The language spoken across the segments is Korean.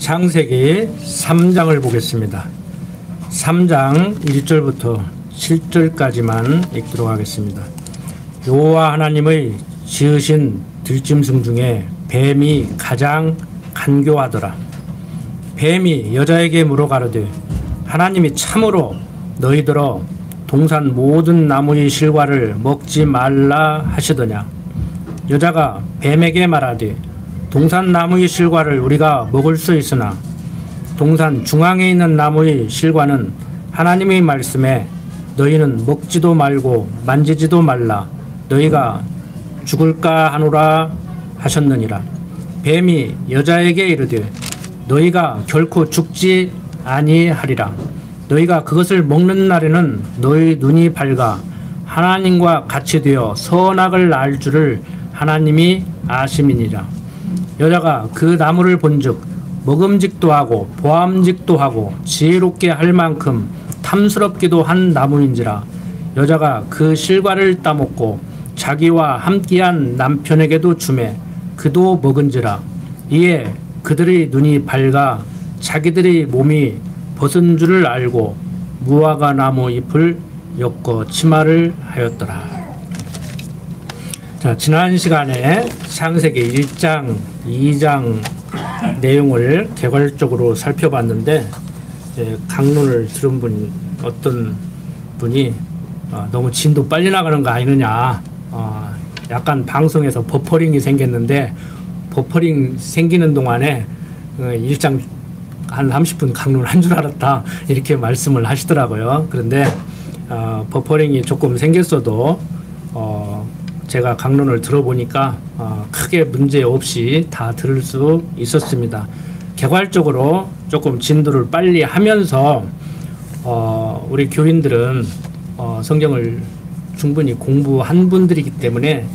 창세기 3장을 보겠습니다. 3장 1절부터 7절까지만 읽도록 하겠습니다. 여호와 하나님의 지으신 들짐승 중에 뱀이 가장 간교하더라. 뱀이 여자에게 물어가로되 하나님이 참으로 너희들어 동산 모든 나무의 실과를 먹지 말라 하시더냐. 여자가 뱀에게 말하되 동산 나무의 실과를 우리가 먹을 수 있으나 동산 중앙에 있는 나무의 실과는 하나님의 말씀에 너희는 먹지도 말고 만지지도 말라 너희가 죽을까 하노라 하셨느니라. 뱀이 여자에게 이르되 너희가 결코 죽지 아니하리라. 너희가 그것을 먹는 날에는 너희 눈이 밝아 하나님과 같이 되어 선악을 알 줄을 하나님이 아심이니라. 여자가 그 나무를 본즉 먹음직도 하고 보암직도 하고 지혜롭게 할 만큼 탐스럽기도 한 나무인지라. 여자가 그 실과를 따먹고 자기와 함께한 남편에게도 주매 그도 먹은지라. 이에 그들의 눈이 밝아 자기들의 몸이 벗은 줄을 알고 무화과 나무 잎을 엮어 치마를 하였더라. 자, 지난 시간에 창세기 1장, 2장 내용을 개괄적으로 살펴봤는데 강론을 들은 분 어떤 분이 너무 진도 빨리 나가는 거 아니느냐, 약간 방송에서 버퍼링이 생겼는데 버퍼링 생기는 동안에 1장 한 30분 강론한 줄 알았다 이렇게 말씀을 하시더라고요. 그런데 버퍼링이 조금 생겼어도 제가 강론을 들어보니까 크게 문제 없이 다 들을 수 있었습니다. 개괄적으로 조금 진도를 빨리 하면서 우리 교인들은 성경을 충분히 공부한 분들이기 때문에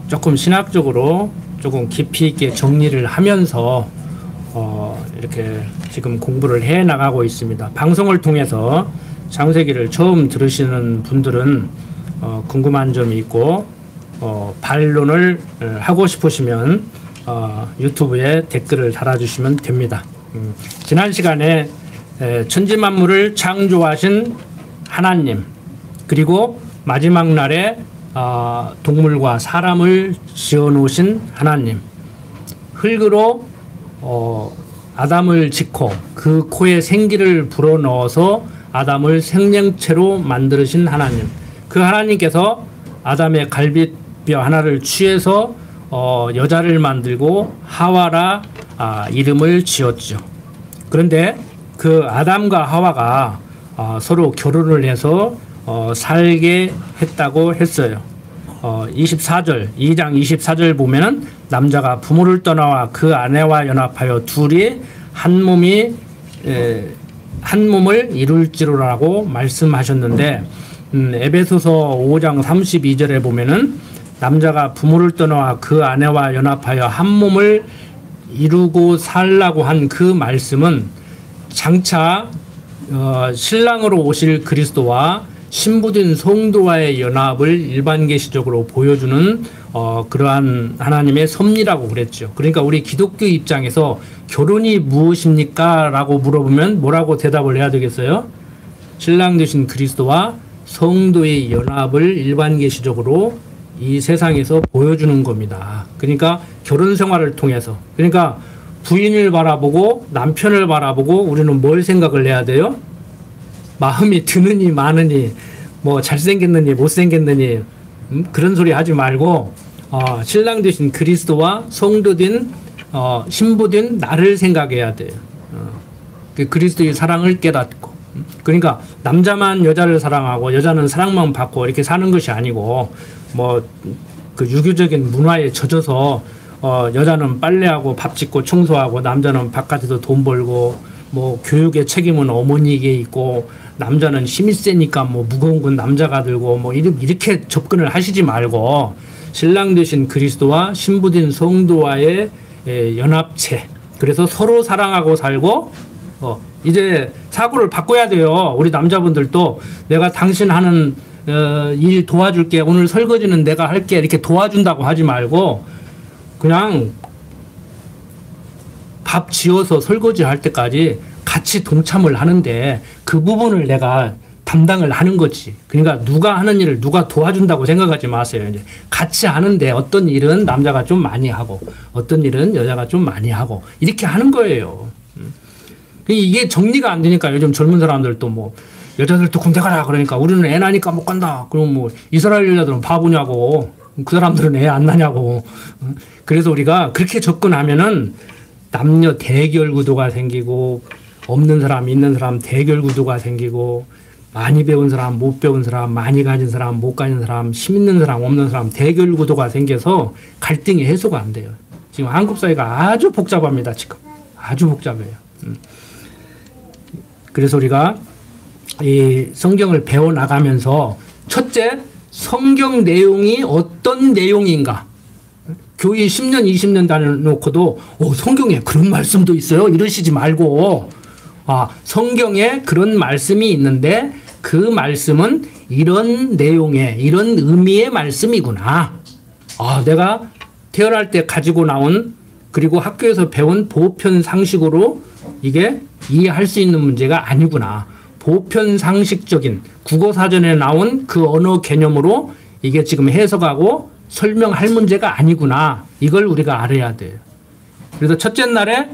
조금 신학적으로 조금 깊이 있게 정리를 하면서 이렇게 지금 공부를 해 나가고 있습니다. 방송을 통해서 창세기를 처음 들으시는 분들은 궁금한 점이 있고 반론을 하고 싶으시면 유튜브에 댓글을 달아주시면 됩니다. 지난 시간에 천지만물을 창조하신 하나님, 그리고 마지막 날에 동물과 사람을 지어놓으신 하나님, 흙으로 아담을 짓고 그 코에 생기를 불어넣어서 아담을 생명체로 만드신 하나님, 그 하나님께서 아담의 갈빗뼈 하나를 취해서 여자를 만들고 하와라 이름을 지었죠. 그런데 그 아담과 하와가 서로 결혼을 해서 살게 했다고 했어요. 24절, 2장 24절 보면은 남자가 부모를 떠나와 그 아내와 연합하여 둘이 한 몸을 이룰지로라고 말씀하셨는데, 에베소서 5장 32절에 보면은 남자가 부모를 떠나와 그 아내와 연합하여 한 몸을 이루고 살라고 한 그 말씀은 장차 신랑으로 오실 그리스도와 신부된 성도와의 연합을 일반 계시적으로 보여주는 그러한 하나님의 섭리라고 그랬죠. 그러니까 우리 기독교 입장에서 결혼이 무엇입니까? 라고 물어보면 뭐라고 대답을 해야 되겠어요? 신랑 되신 그리스도와 성도의 연합을 일반 계시적으로 이 세상에서 보여주는 겁니다. 그러니까 결혼 생활을 통해서, 그러니까 부인을 바라보고 남편을 바라보고 우리는 뭘 생각을 해야 돼요? 마음이 드느니 마느니 뭐 잘생겼느니 못생겼느니 그런 소리 하지 말고 신랑 되신 그리스도와 성도된 신부된 나를 생각해야 돼요. 그 그리스도의 사랑을 깨닫고, 그러니까 남자만 여자를 사랑하고 여자는 사랑만 받고 이렇게 사는 것이 아니고, 뭐 그 유교적인 문화에 젖어서 여자는 빨래하고 밥 짓고 청소하고 남자는 바깥에서 돈 벌고 뭐 교육의 책임은 어머니에게 있고 남자는 힘이 세니까 뭐 무거운 건 남자가 들고 뭐 이렇게 접근을 하시지 말고 신랑 되신 그리스도와 신부된 성도와의 연합체, 그래서 서로 사랑하고 살고 이제 사고를 바꿔야 돼요. 우리 남자분들도 내가 당신 하는 일 도와줄게, 오늘 설거지는 내가 할게 이렇게 도와준다고 하지 말고 그냥 밥 지어서 설거지 할 때까지 같이 동참을 하는데 그 부분을 내가 담당을 하는 거지. 그러니까 누가 하는 일을 누가 도와준다고 생각하지 마세요. 이제 같이 하는데 어떤 일은 남자가 좀 많이 하고 어떤 일은 여자가 좀 많이 하고 이렇게 하는 거예요. 이게 정리가 안 되니까 요즘 젊은 사람들도 뭐 여자들도 군대 가라 그러니까 우리는 애 나니까 못 간다. 그럼 뭐 이스라엘 여자들은 바보냐고. 그 사람들은 애 안 나냐고. 그래서 우리가 그렇게 접근하면은 남녀 대결 구도가 생기고 없는 사람 있는 사람 대결 구도가 생기고 많이 배운 사람 못 배운 사람 많이 가진 사람 못 가진 사람 힘 있는 사람 없는 사람 대결 구도가 생겨서 갈등이 해소가 안 돼요. 지금 한국 사회가 아주 복잡합니다. 지금 아주 복잡해요. 그래서 우리가 이 성경을 배워 나가면서 첫째 성경 내용이 어떤 내용인가. 교회 10년 20년 다녀놓고도 성경에 그런 말씀도 있어요 이러시지 말고 성경에 그런 말씀이 있는데 그 말씀은 이런 내용의 이런 의미의 말씀이구나. 내가 태어날 때 가지고 나온 그리고 학교에서 배운 보편 상식으로 이게 이해할 수 있는 문제가 아니구나. 보편 상식적인 국어사전에 나온 그 언어 개념으로 이게 지금 해석하고 설명할 문제가 아니구나. 이걸 우리가 알아야 돼요. 그래서 첫째 날에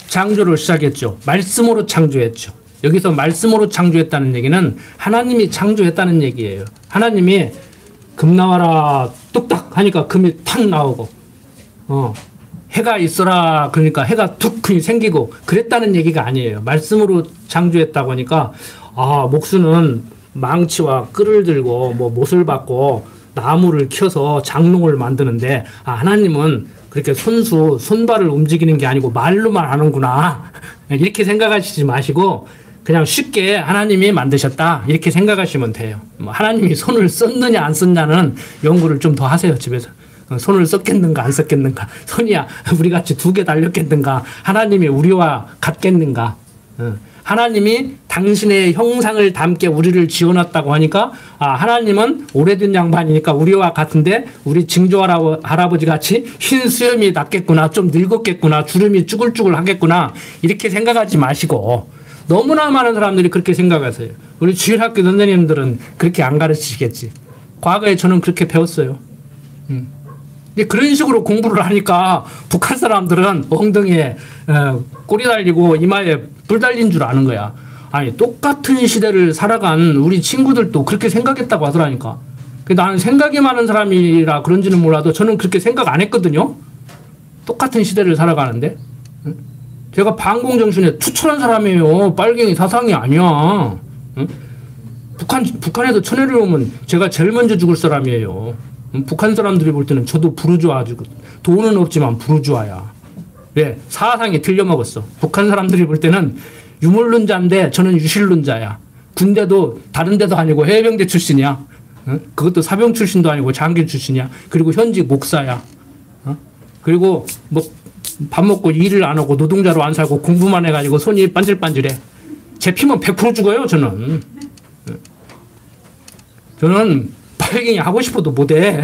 창조를 시작했죠. 말씀으로 창조했죠. 여기서 말씀으로 창조했다는 얘기는 하나님이 창조했다는 얘기예요. 하나님이 금 나와라 뚝딱 하니까 금이 탁 나오고 해가 있어라 그러니까 해가 툭 생기고 그랬다는 얘기가 아니에요. 말씀으로 창조했다고 하니까 목수는 망치와 끌을 들고 뭐 못을 받고 나무를 켜서 장롱을 만드는데 하나님은 그렇게 손발을 움직이는 게 아니고 말로만 하는구나. 이렇게 생각하시지 마시고 그냥 쉽게 하나님이 만드셨다 이렇게 생각하시면 돼요. 하나님이 손을 썼느냐 안 썼냐는 연구를 좀 더 하세요. 집에서. 손을 썼겠는가 안 썼겠는가. 손이 우리같이 2개 달렸겠는가. 하나님이 우리와 같겠는가. 하나님이 당신의 형상을 담게 우리를 지어놨다고 하니까 하나님은 오래된 양반이니까 우리와 같은데 우리 증조 할아버지 같이 흰 수염이 났겠구나. 좀 늙었겠구나. 주름이 쭈글쭈글 하겠구나. 이렇게 생각하지 마시고 너무나 많은 사람들이 그렇게 생각하세요. 우리 주일학교 선생님들은 그렇게 안 가르치시겠지. 과거에 저는 그렇게 배웠어요. 그런 식으로 공부를 하니까 북한 사람들은 엉덩이에 꼬리 달리고 이마에 불 달린 줄 아는 거야. 아니 똑같은 시대를 살아간 우리 친구들도 그렇게 생각했다고 하더라니까. 나는 생각이 많은 사람이라 그런지는 몰라도 저는 그렇게 생각 안 했거든요. 똑같은 시대를 살아가는데. 제가 반공정신에 투철한 사람이에요. 빨갱이 사상이 아니야. 북한에서 천혜를 오면 제가 제일 먼저 죽을 사람이에요. 북한 사람들이 볼 때는 저도 부르주아지고 돈은 없지만 부르주아야. 왜? 사상이 틀려먹었어. 북한 사람들이 볼 때는 유물론자인데 저는 유실론자야. 군대도 다른 데도 아니고 해병대 출신이야. 그것도 사병 출신도 아니고 장교 출신이야. 그리고 현직 목사야. 그리고 뭐 밥 먹고 일을 안 하고 노동자로 안 살고 공부만 해가지고 손이 반질반질해. 제 피면 100% 죽어요 저는. 저는 빨갱이 하고 싶어도 못해.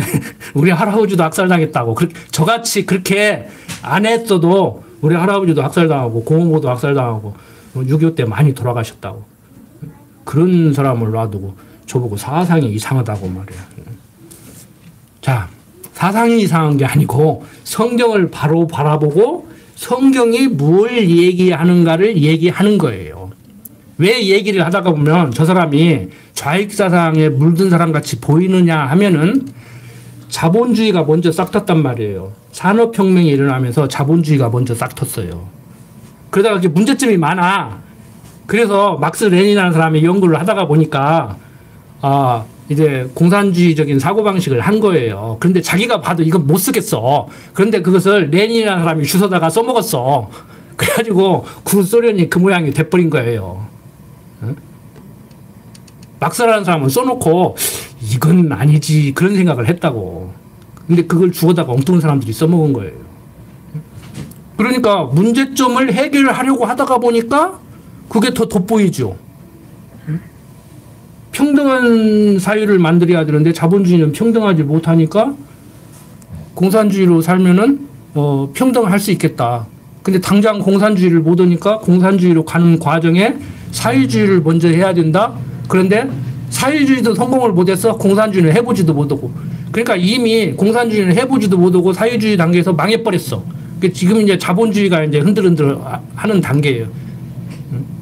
우리 할아버지도 학살당했다고. 저같이 그렇게 안 했어도 우리 할아버지도 학살당하고 고모부도 학살당하고 6.25 때 많이 돌아가셨다고. 그런 사람을 놔두고 저보고 사상이 이상하다고 말이야. 자, 사상이 이상한 게 아니고 성경을 바로 바라보고 성경이 뭘 얘기하는가를 얘기하는 거예요. 왜 얘기를 하다가 보면 저 사람이 좌익사상에 물든 사람 같이 보이느냐 하면은 자본주의가 먼저 싹 텄단 말이에요. 산업혁명이 일어나면서 자본주의가 먼저 싹 텄어요. 그러다가 이게 문제점이 많아. 그래서 막스 레닌이라는 사람이 연구를 하다가 보니까 이제 공산주의적인 사고방식을 한 거예요. 그런데 자기가 봐도 이건 못 쓰겠어. 그런데 그것을 레닌이라는 사람이 주워다가 써먹었어. 그래가지고 구소련이 그 모양이 돼버린 거예요. 막스라는 사람은 써놓고 이건 아니지 그런 생각을 했다고. 근데 그걸 주워다가 엉뚱한 사람들이 써먹은 거예요. 그러니까 문제점을 해결하려고 하다가 보니까 그게 더 돋보이죠. 평등한 사회를 만들어야 되는데 자본주의는 평등하지 못하니까 공산주의로 살면은 평등할 수 있겠다. 근데 당장 공산주의를 못 오니까 공산주의로 가는 과정에 사회주의를 먼저 해야 된다. 그런데 사회주의도 성공을 못해서 공산주의는 해보지도 못하고, 그러니까 이미 공산주의는 해보지도 못하고 사회주의 단계에서 망해버렸어. 지금 이제 자본주의가 이제 흔들흔들 하는 단계예요.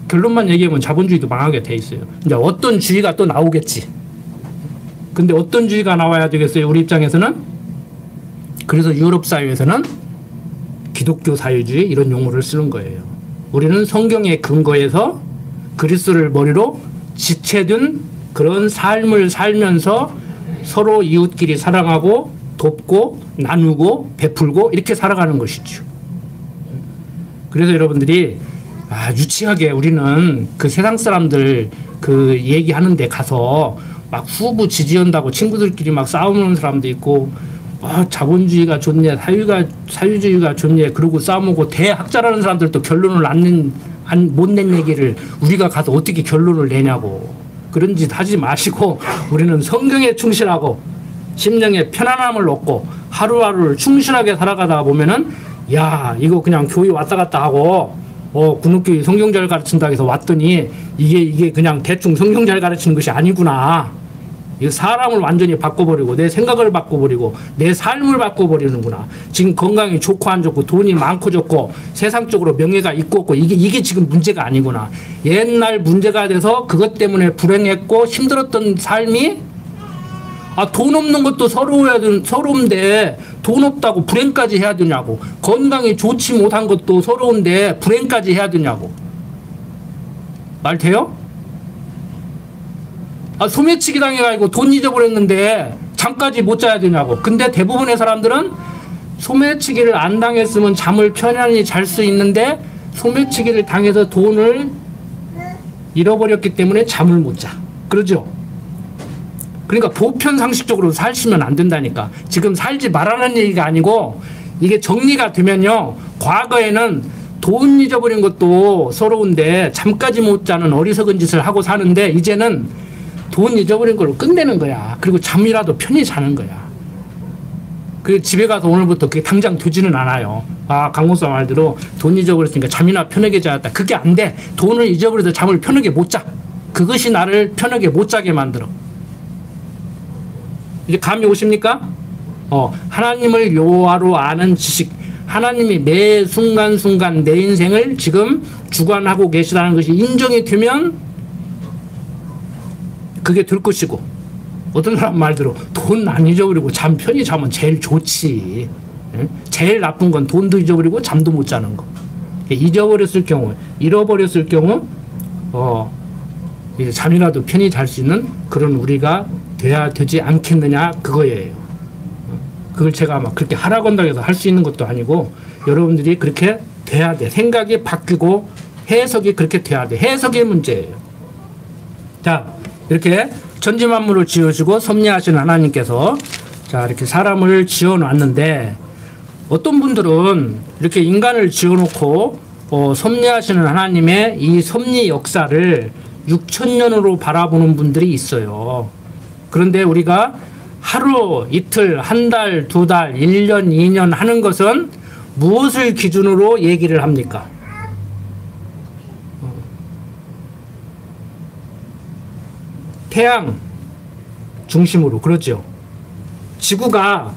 결론만 얘기하면 자본주의도 망하게 돼 있어요. 이제 어떤 주의가 또 나오겠지. 근데 어떤 주의가 나와야 되겠어요, 우리 입장에서는? 그래서 유럽 사회에서는 기독교 사회주의 이런 용어를 쓰는 거예요. 우리는 성경의 근거에서 그리스도를 머리로 지체된 그런 삶을 살면서 서로 이웃끼리 사랑하고 돕고 나누고 베풀고 이렇게 살아가는 것이죠. 그래서 여러분들이 유치하게 우리는 그 세상 사람들 그 얘기하는 데 가서 막 후보 지지한다고 친구들끼리 막 싸우는 사람도 있고, 자본주의가 좋네, 사회주의가 좋네, 그러고 싸우고 대학자라는 사람들도 결론을 못 낸 얘기를 우리가 가서 어떻게 결론을 내냐고. 그런 짓 하지 마시고 우리는 성경에 충실하고 심령에 편안함을 얻고 하루하루를 충실하게 살아가다 보면은, 야, 이거 그냥 교회 왔다 갔다 하고 군옥교회 성경 잘 가르친다 해서 왔더니 이게 그냥 대충 성경 잘 가르치는 것이 아니구나. 이 사람을 완전히 바꿔버리고 내 생각을 바꿔버리고 내 삶을 바꿔버리는구나. 지금 건강이 좋고 안 좋고 돈이 많고 적고 세상적으로 명예가 있고 없고 이게 지금 문제가 아니구나. 옛날 문제가 돼서 그것 때문에 불행했고 힘들었던 삶이, 돈 없는 것도 서러운데 돈 없다고 불행까지 해야 되냐고. 건강이 좋지 못한 것도 서러운데 불행까지 해야 되냐고. 말 돼요? 소매치기 당해가지고 돈 잊어버렸는데 잠까지 못 자야 되냐고. 근데 대부분의 사람들은 소매치기를 안 당했으면 잠을 편안히 잘 수 있는데 소매치기를 당해서 돈을 잃어버렸기 때문에 잠을 못 자. 그러죠? 그러니까 보편 상식적으로 살시면 안 된다니까. 지금 살지 말라는 얘기가 아니고, 이게 정리가 되면요, 과거에는 돈 잊어버린 것도 서러운데 잠까지 못 자는 어리석은 짓을 하고 사는데 이제는 돈 잊어버린 걸로 끝내는 거야. 그리고 잠이라도 편히 자는 거야. 그 집에 가서 오늘부터 그게 당장 되지는 않아요. 강목사 말대로 돈 잊어버렸으니까 잠이나 편하게 자야겠다. 그게 안 돼. 돈을 잊어버려도 잠을 편하게 못 자. 그것이 나를 편하게 못 자게 만들어. 이제 감이 오십니까? 하나님을 여호와로 아는 지식, 하나님이 매 순간순간 내 인생을 지금 주관하고 계시다는 것이 인정이 되면 그게 될 것이고, 어떤 사람 말대로 돈 안 잊어버리고 잠 편히 자면 제일 좋지. 제일 나쁜 건 돈도 잊어버리고 잠도 못 자는 거. 잊어버렸을 경우, 잃어버렸을 경우 이제 잠이라도 편히 잘 수 있는 그런 우리가 돼야 되지 않겠느냐, 그거예요. 그걸 제가 막 그렇게 하라고 한다고 해서 할 수 있는 것도 아니고, 여러분들이 그렇게 돼야 돼. 생각이 바뀌고 해석이 그렇게 돼야 돼. 해석의 문제예요. 자, 이렇게 천지만물을 지으시고 섭리하신 하나님께서 자, 이렇게 사람을 지어놨는데, 어떤 분들은 이렇게 인간을 지어놓고 섭리하시는 하나님의 이 섭리 역사를 6,000년으로 바라보는 분들이 있어요. 그런데 우리가 하루, 이틀, 한 달, 두 달, 1년, 2년 하는 것은 무엇을 기준으로 얘기를 합니까? 태양 중심으로, 그렇죠. 지구가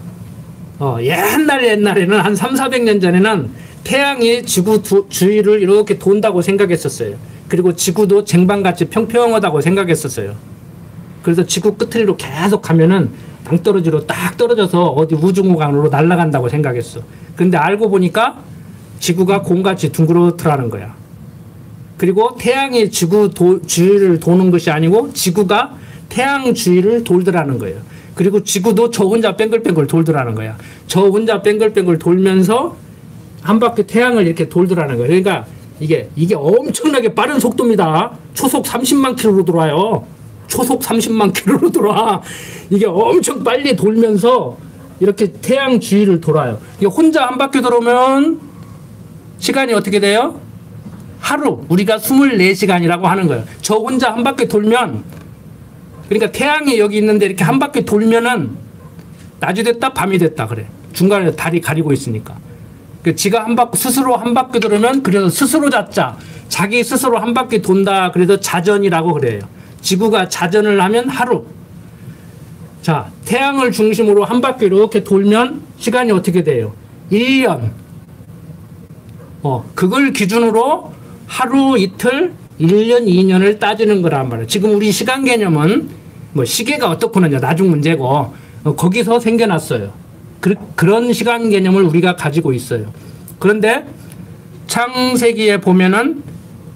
옛날에는 한 300~400년 전에는 태양이 지구 주위를 이렇게 돈다고 생각했었어요. 그리고 지구도 쟁반같이 평평하다고 생각했었어요. 그래서 지구 끝으로 계속 가면은 낭떠러지로 딱 떨어져서 어디 우주공간으로 날아간다고 생각했어. 근데 알고 보니까 지구가 공같이 둥그렇더라는 거야. 그리고 태양이 지구 주위를 도는 것이 아니고 지구가 태양 주위를 돌더라는 거예요. 그리고 지구도 저 혼자 뱅글뱅글 돌더라는 거야. 저 혼자 뱅글뱅글 돌면서 한 바퀴 태양을 이렇게 돌더라는 거예요. 그러니까 이게 엄청나게 빠른 속도입니다. 초속 30만 킬로로 돌아요. 초속 30만 킬로로 돌아. 이게 엄청 빨리 돌면서 이렇게 태양 주위를 돌아요. 이게 혼자 한 바퀴 돌으면 시간이 어떻게 돼요? 하루, 우리가 24시간이라고 하는 거예요. 저 혼자 한 바퀴 돌면, 그러니까 태양이 여기 있는데 이렇게 한 바퀴 돌면은 낮이 됐다 밤이 됐다 그래. 중간에 달이 가리고 있으니까. 지가 한 바퀴, 스스로 한 바퀴 돌으면 그래서 스스로 자자. 자기 스스로 한 바퀴 돈다. 그래서 자전이라고 그래요. 지구가 자전을 하면 하루. 자, 태양을 중심으로 한 바퀴 이렇게 돌면 시간이 어떻게 돼요? 1년. 그걸 기준으로 하루, 이틀, 1년, 2년을 따지는 거란 말이에요. 지금 우리 시간 개념은 뭐 시계가 어떻구나 나중 문제고 거기서 생겨났어요. 그런 시간 개념을 우리가 가지고 있어요. 그런데 창세기에 보면은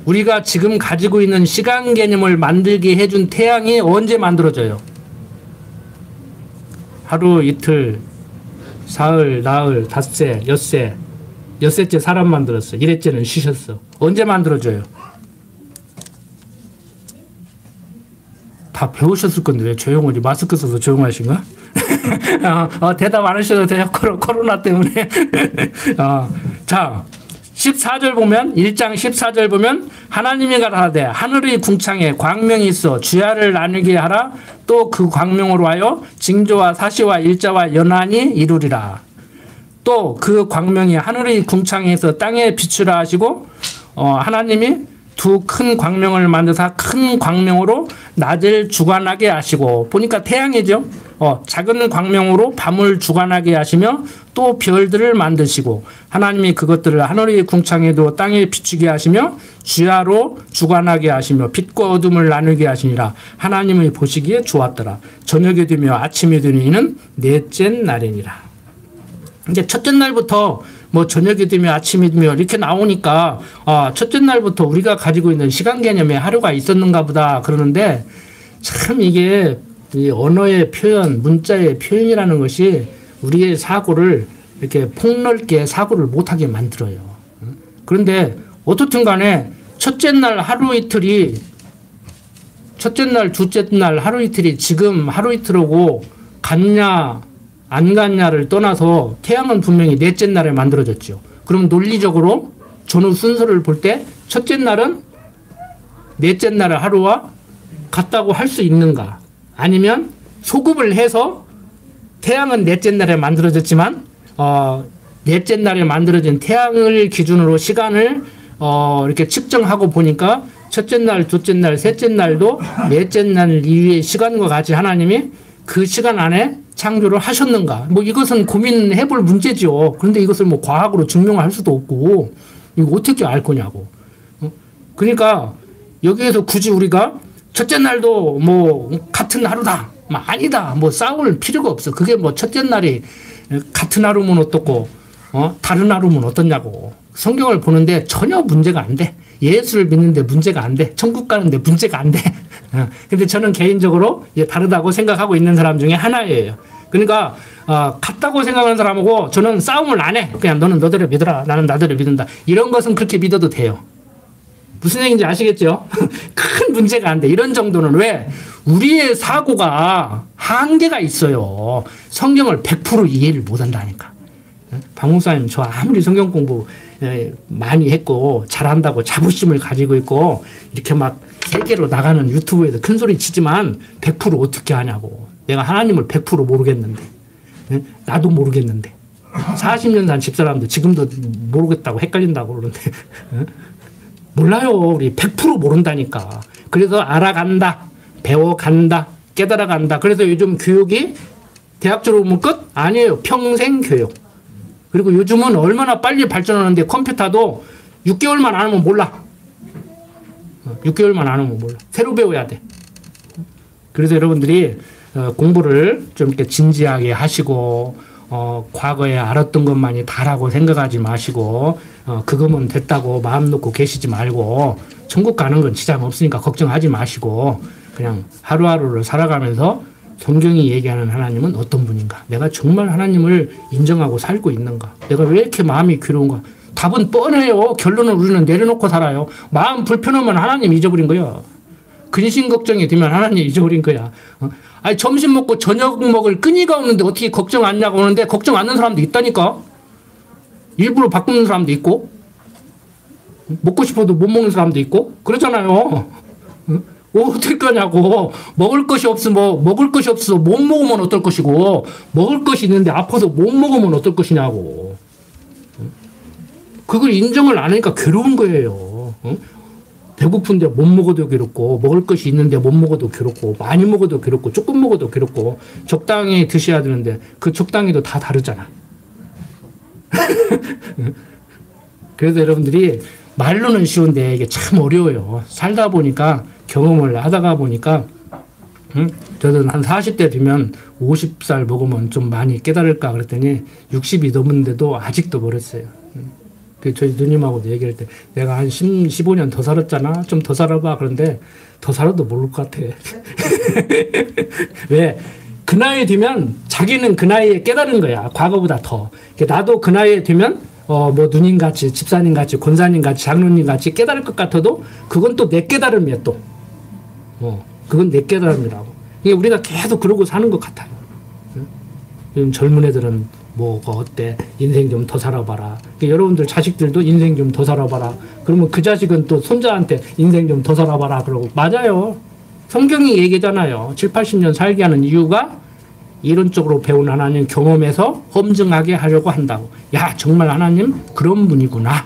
우리가 지금 가지고 있는 시간 개념을 만들게 해준 태양이 언제 만들어져요? 하루, 이틀, 사흘, 나흘, 닷새, 엿새. 엿새째 사람 만들었어. 일회째는 쉬셨어. 언제 만들어져요? 다 배우셨을 건데 왜 조용하지? 마스크 써서 조용하신가? 대답 안 하셔도 돼요. 코로나 때문에. 자, 14절 보면 1장 14절 보면 하나님이 가라사대 하늘의 궁창에 광명이 있어 주야를 나누게 하라. 또 그 광명으로 하여 징조와 사시와 일자와 연한이 이루리라. 또 그 광명이 하늘의 궁창에서 땅에 비추라 하시고 하나님이 두 큰 광명을 만드사 큰 광명으로 낮을 주관하게 하시고 보니까 태양이죠. 작은 광명으로 밤을 주관하게 하시며 또 별들을 만드시고 하나님이 그것들을 하늘의 궁창에도 땅에 비추게 하시며 주야로 주관하게 하시며 빛과 어둠을 나누게 하시니라. 하나님의 보시기에 좋았더라. 저녁이 되며 아침이 되니 이는 넷째 날이니라. 이제 첫째 날부터 뭐 저녁이 되며 아침이 되며 이렇게 나오니까 첫째 날부터 우리가 가지고 있는 시간 개념에 하루가 있었는가 보다 그러는데 참 이게 이 언어의 표현, 문자의 표현이라는 것이 우리의 사고를 이렇게 폭넓게 사고를 못하게 만들어요. 그런데 어떻든 간에 첫째 날 하루 이틀이 첫째 날, 둘째 날 하루 이틀이 지금 하루 이틀하고 같냐 안 갔냐를 떠나서 태양은 분명히 넷째 날에 만들어졌죠. 그럼 논리적으로 전후 순서를 볼 때 첫째 날은 넷째 날의 하루와 같다고 할 수 있는가? 아니면 소급을 해서 태양은 넷째 날에 만들어졌지만 넷째 날에 만들어진 태양을 기준으로 시간을 이렇게 측정하고 보니까 첫째 날, 둘째 날, 셋째 날도 넷째 날 이후의 시간과 같이 하나님이 그 시간 안에 창조를 하셨는가? 뭐 이것은 고민해 볼 문제죠. 그런데 이것을 뭐 과학으로 증명할 수도 없고 이거 어떻게 알 거냐고. 그러니까 여기에서 굳이 우리가 첫째 날도 뭐 같은 하루다. 뭐 아니다. 뭐 싸울 필요가 없어. 그게 뭐 첫째 날이 같은 하루면 어떻고 다른 하루면 어떻냐고. 성경을 보는데 전혀 문제가 안 돼. 예수를 믿는데 문제가 안 돼. 천국 가는데 문제가 안 돼. 근데 저는 개인적으로 다르다고 생각하고 있는 사람 중에 하나예요. 그러니까 같다고 생각하는 사람하고 저는 싸움을 안 해. 그냥 너는 너대로 믿어라. 나는 나대로 믿는다. 이런 것은 그렇게 믿어도 돼요. 무슨 얘기인지 아시겠죠? 큰 문제가 안 돼. 이런 정도는 왜? 우리의 사고가 한계가 있어요. 성경을 100% 이해를 못 한다니까. 박 목사님 저 아무리 성경 공부 많이 했고 잘한다고 자부심을 가지고 있고 이렇게 막 세계로 나가는 유튜브에서 큰 소리 치지만 100% 어떻게 하냐고. 내가 하나님을 100% 모르겠는데 나도 모르겠는데 40년 산 집사람도 지금도 모르겠다고 헷갈린다고 그러는데 몰라요. 우리 100% 모른다니까. 그래서 알아간다. 배워간다. 깨달아간다. 그래서 요즘 교육이 대학 졸업하면 끝? 아니에요. 평생 교육. 그리고 요즘은 얼마나 빨리 발전하는데 컴퓨터도 6개월만 안 하면 몰라. 6개월만 안 하면 몰라. 새로 배워야 돼. 그래서 여러분들이 공부를 좀 이렇게 진지하게 하시고 과거에 알았던 것만이 다라고 생각하지 마시고 그거면 됐다고 마음 놓고 계시지 말고 천국 가는 건 지장 없으니까 걱정하지 마시고 그냥 하루하루를 살아가면서 성경이 얘기하는 하나님은 어떤 분인가? 내가 정말 하나님을 인정하고 살고 있는가? 내가 왜 이렇게 마음이 괴로운가? 답은 뻔해요. 결론을 우리는 내려놓고 살아요. 마음 불편하면 하나님 잊어버린 거야. 근심 걱정이 되면 하나님 잊어버린 거야. 아니 점심 먹고 저녁 먹을 끈이가 없는데 어떻게 걱정 안 하냐고 하는데 걱정 않는 사람도 있다니까. 일부러 바꾸는 사람도 있고 먹고 싶어도 못 먹는 사람도 있고 그러잖아요. 어떨 거냐고. 먹을 것이 없으면 먹을 것이 없어서 못 먹으면 어떨 것이고 먹을 것이 있는데 아파서 못 먹으면 어떨 것이냐고. 그걸 인정을 안 하니까 괴로운 거예요. 응? 배고픈데 못 먹어도 괴롭고, 먹을 것이 있는데 못 먹어도 괴롭고, 많이 먹어도 괴롭고, 조금 먹어도 괴롭고, 적당히 드셔야 되는데 그 적당히도 다 다르잖아. 그래서 여러분들이 말로는 쉬운데 이게 참 어려워요. 살다 보니까, 경험을 하다가 보니까, 저는 한 40대 되면 50살 먹으면 좀 많이 깨달을까 그랬더니 60이 넘었는데도 아직도 멀었어요. 저희 누님하고도 얘기할 때 내가 한 15년 더 살았잖아. 좀 더 살아봐. 그런데 더 살아도 모를 것 같아. 왜? 그 나이에 되면 자기는 그 나이에 깨달은 거야. 과거보다 더. 나도 그 나이에 되면 뭐 누님같이 집사님같이 권사님같이 장로님같이 깨달을 것 같아도 그건 또 내 깨달음이야 또. 그건 내 깨달음이라고. 이게 우리가 계속 그러고 사는 것 같아요. 요즘 젊은 애들은 뭐가 어때? 인생 좀 더 살아봐라. 여러분들 자식들도 인생 좀 더 살아봐라. 그러면 그 자식은 또 손자한테 인생 좀 더 살아봐라. 그러고 맞아요. 성경이 얘기잖아요. 7, 80년 살게 하는 이유가 이론적으로 배운 하나님 경험에서 검증하게 하려고 한다고. 야, 정말 하나님 그런 분이구나.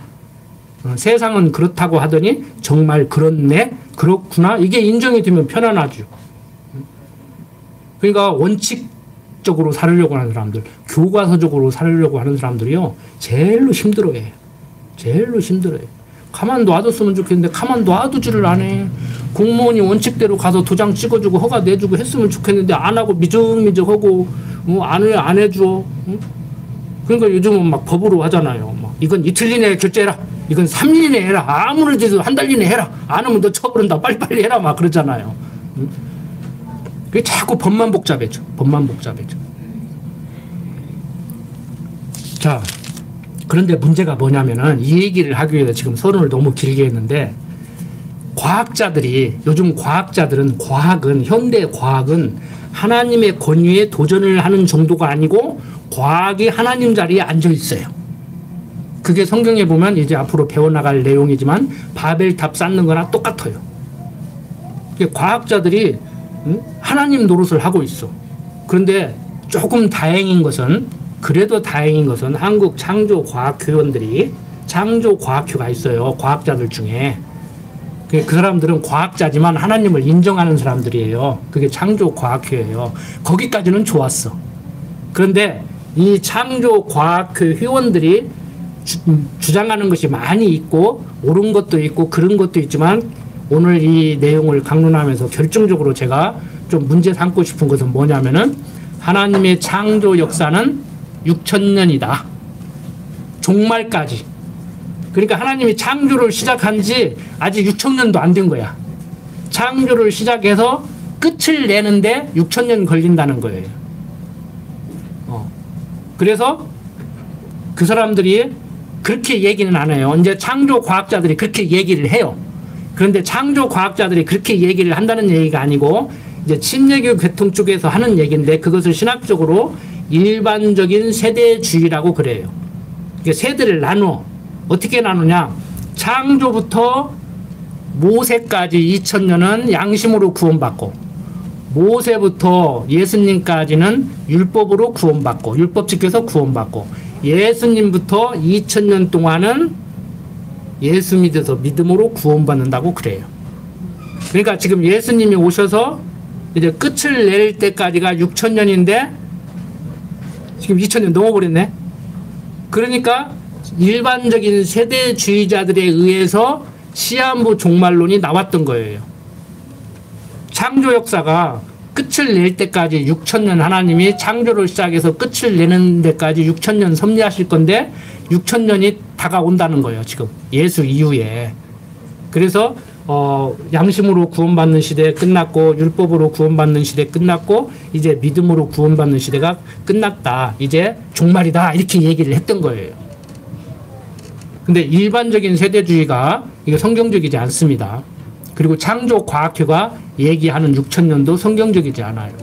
세상은 그렇다고 하더니 정말 그렇네. 그렇구나. 이게 인정이 되면 편안하죠. 그러니까 원칙적으로 살으려고 하는 사람들, 교과서적으로 살으려고 하는 사람들이요, 제일로 힘들어해. 제일로 힘들어해. 가만 놔뒀으면 좋겠는데 가만 놔두지를 안 해. 공무원이 원칙대로 가서 도장 찍어주고 허가 내주고 했으면 좋겠는데 안 하고 미적미적하고 안 해줘. 그러니까 요즘은 막 법으로 하잖아요. 막 이건 이틀 이내에 결제해라. 이건 3일 이내에 해라. 아무래도 한 달 이내에 해라. 안 하면 너 처벌한다. 빨리빨리 해라. 막 그러잖아요. 그게 자꾸 법만 복잡해져. 법만 복잡해져. 자, 그런데 문제가 뭐냐면은 이 얘기를 하기 위해서 지금 서론을 너무 길게 했는데, 과학자들이, 요즘 과학자들은, 현대 과학은 하나님의 권위에 도전을 하는 정도가 아니고 과학이 하나님 자리에 앉아 있어요. 그게 성경에 보면 이제 앞으로 배워나갈 내용이지만 바벨탑 쌓는 거나 똑같아요. 과학자들이 하나님 노릇을 하고 있어. 그런데 조금 그래도 다행인 것은 한국 창조과학회원들이, 창조과학회가 있어요. 과학자들 중에. 그 사람들은 과학자지만 하나님을 인정하는 사람들이에요. 그게 창조과학회예요. 거기까지는 좋았어. 그런데 이 창조과학회 회원들이 주장하는 것이 많이 있고 옳은 것도 있고 그런 것도 있지만, 오늘 이 내용을 강론하면서 결정적으로 제가 좀 문제 삼고 싶은 것은 뭐냐면은, 하나님의 창조 역사는 6,000년이다. 종말까지. 그러니까 하나님이 창조를 시작한 지 아직 6,000년도 안 된 거야. 창조를 시작해서 끝을 내는데 6,000년 걸린다는 거예요. 그래서 그 사람들이 그렇게 얘기는 안 해요. 이제 창조 과학자들이 그렇게 얘기를 해요. 그런데 창조 과학자들이 그렇게 얘기를 한다는 얘기가 아니고, 이제 침례교 계통 쪽에서 하는 얘기인데, 그것을 신학적으로 일반적인 세대주의라고 그래요. 세대를 나누어. 어떻게 나누냐? 창조부터 모세까지 2000년은 양심으로 구원받고, 모세부터 예수님까지는 율법으로 구원받고, 율법 지켜서 구원받고, 예수님부터 2000년 동안은 예수 믿어서 믿음으로 구원받는다고 그래요. 그러니까 지금 예수님이 오셔서 이제 끝을 낼 때까지가 6,000년인데 지금 2,000년 넘어버렸네. 그러니까 일반적인 세대주의자들에 의해서 시한부 종말론이 나왔던 거예요. 창조 역사가 끝을 낼 때까지 6,000년, 하나님이 창조를 시작해서 끝을 내는 데까지 6,000년 섭리하실 건데 6,000년이 다가온다는 거예요. 지금 예수 이후에. 그래서 양심으로 구원받는 시대 끝났고, 율법으로 구원받는 시대 끝났고, 이제 믿음으로 구원받는 시대가 끝났다. 이제 종말이다. 이렇게 얘기를 했던 거예요. 근데 일반적인 세대주의가 이게 성경적이지 않습니다. 그리고 창조과학회가 얘기하는 6,000년도 성경적이지 않아요.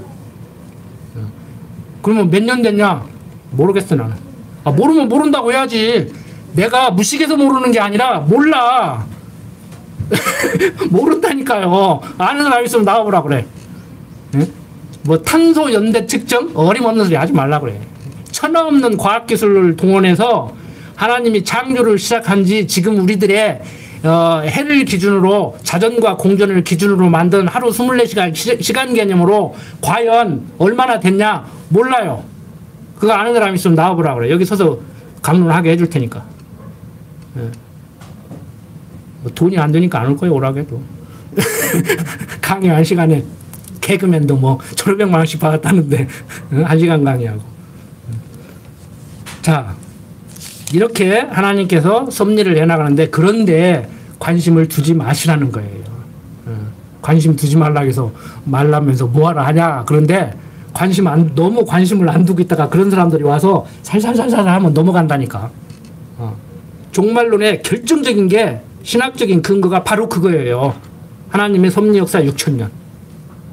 그러면 몇 년 됐냐? 모르겠어, 나는. 모르면 모른다고 해야지. 내가 무식해서 모르는 게 아니라 몰라. 모른다니까요. 아는 사람 있으면 나와보라 그래. 뭐 탄소 연대 측정? 어림없는 소리 하지 말라 그래. 천하없는 과학기술을 동원해서 하나님이 창조를 시작한 지 지금 우리들의 해를 기준으로 자전과 공전을 기준으로 만든 하루 24시간 시간 개념으로 과연 얼마나 됐냐 몰라요. 그거 아는 사람 있으면 나와보라 그래. 여기 서서 강론하게 해줄 테니까. 뭐 돈이 안 되니까 안 올 거예요. 오라고 해도. 강의 1시간에 개그맨도 뭐 1,500만 원씩 받았다는데 1시간 강의하고. 자, 이렇게 하나님께서 섭리를 해나가는데, 그런데 관심을 두지 마시라는 거예요. 관심 두지 말라 해서 말라면서 뭐하러 하냐. 그런데 너무 관심을 안 두고 있다가 그런 사람들이 와서 살살살살 하면 넘어간다니까. 종말론의 결정적인 게, 신학적인 근거가 바로 그거예요. 하나님의 섭리 역사 6,000년.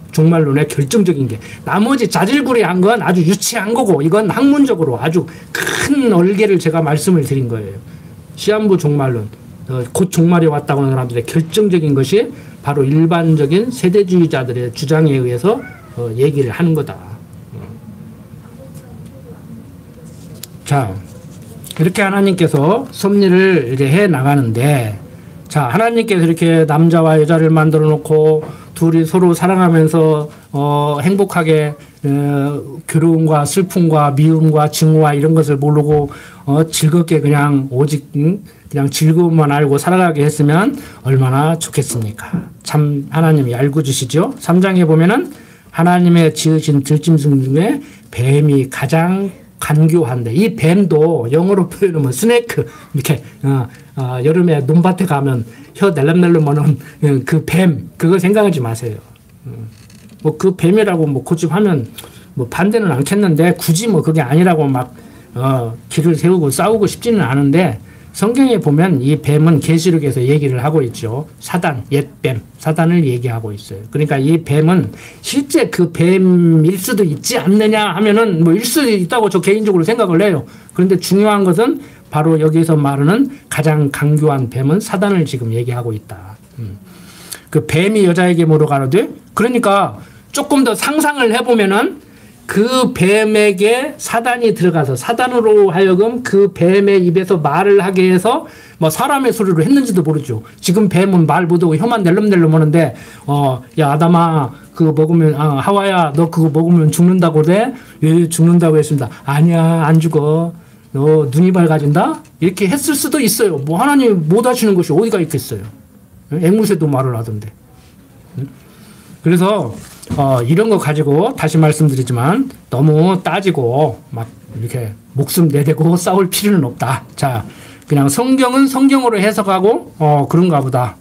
종말론의 결정적인 게, 나머지 자질구레한 건 아주 유치한 거고, 이건 학문적으로 아주 큰 얼개를 제가 말씀을 드린 거예요. 시한부 종말론, 곧 종말이 왔다고 하는 사람들의 결정적인 것이 바로 일반적인 세대주의자들의 주장에 의해서 얘기를 하는 거다. 자, 이렇게 하나님께서 섭리를 이제 해 나가는데, 자, 하나님께서 이렇게 남자와 여자를 만들어 놓고 둘이 서로 사랑하면서 행복하게 괴로움과 슬픔과 미움과 증오와 이런 것을 모르고 즐겁게 그냥 오직 그냥 즐거움만 알고 살아가게 했으면 얼마나 좋겠습니까? 참 하나님이 얄궂으시죠. 3장에 보면은 하나님의 지으신 들짐승 중에 뱀이 가장 간교한데, 이 뱀도 영어로 표현하면 스네이크, 이렇게 여름에 논밭에 가면 혀 낼름낼름 하는 그 뱀, 그거 생각하지 마세요. 뭐 그 뱀이라고 뭐 고집하면 뭐 반대는 않겠는데, 굳이 뭐 그게 아니라고 막 길을 세우고 싸우고 싶지는 않은데, 성경에 보면 이 뱀은 계시록에서 얘기를 하고 있죠. 사단, 옛뱀, 사단을 얘기하고 있어요. 그러니까 이 뱀은 실제 그 뱀일 수도 있지 않느냐 하면은 뭐 일 수도 있다고 저 개인적으로 생각을 해요. 그런데 중요한 것은 바로 여기서 말하는 가장 강교한 뱀은 사단을 지금 얘기하고 있다. 그 뱀이 여자에게 뭐로 가로되, 그러니까 조금 더 상상을 해보면은 그 뱀에게 사단이 들어가서 사단으로 하여금 그 뱀의 입에서 말을 하게 해서 뭐 사람의 소리로 했는지도 모르죠. 지금 뱀은 말 못하고 혀만 낼름낼름 하는데 야 아담아 그거 먹으면 하와야 너 그거 먹으면 죽는다고 그래? 예, 죽는다고 했습니다. 아니야 안 죽어. 너 눈이 밝아진다? 이렇게 했을 수도 있어요. 뭐 하나님 못 하시는 것이 어디가 있겠어요. 앵무새도 말을 하던데. 그래서 이런 거 가지고 다시 말씀드리지만 너무 따지고 막 이렇게 목숨 내대고 싸울 필요는 없다. 자, 그냥 성경은 성경으로 해석하고 그런가 보다.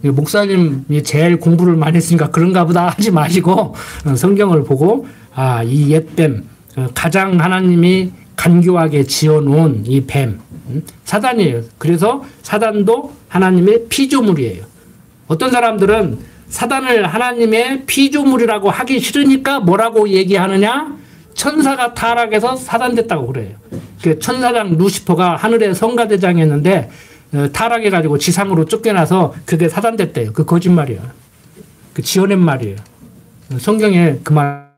목사님이 제일 공부를 많이 했으니까 그런가 보다 하지 마시고 성경을 보고 이 옛뱀, 가장 하나님이 간교하게 지어놓은 이 뱀, 사단이에요. 그래서 사단도 하나님의 피조물이에요. 어떤 사람들은 사단을 하나님의 피조물이라고 하기 싫으니까 뭐라고 얘기하느냐? 천사가 타락해서 사단됐다고 그래요. 그 천사장 루시퍼가 하늘의 성가대장이었는데 타락해가지고 지상으로 쫓겨나서 그게 사단됐대요. 그 거짓말이에요. 그 지어낸 말이에요. 성경에 그 말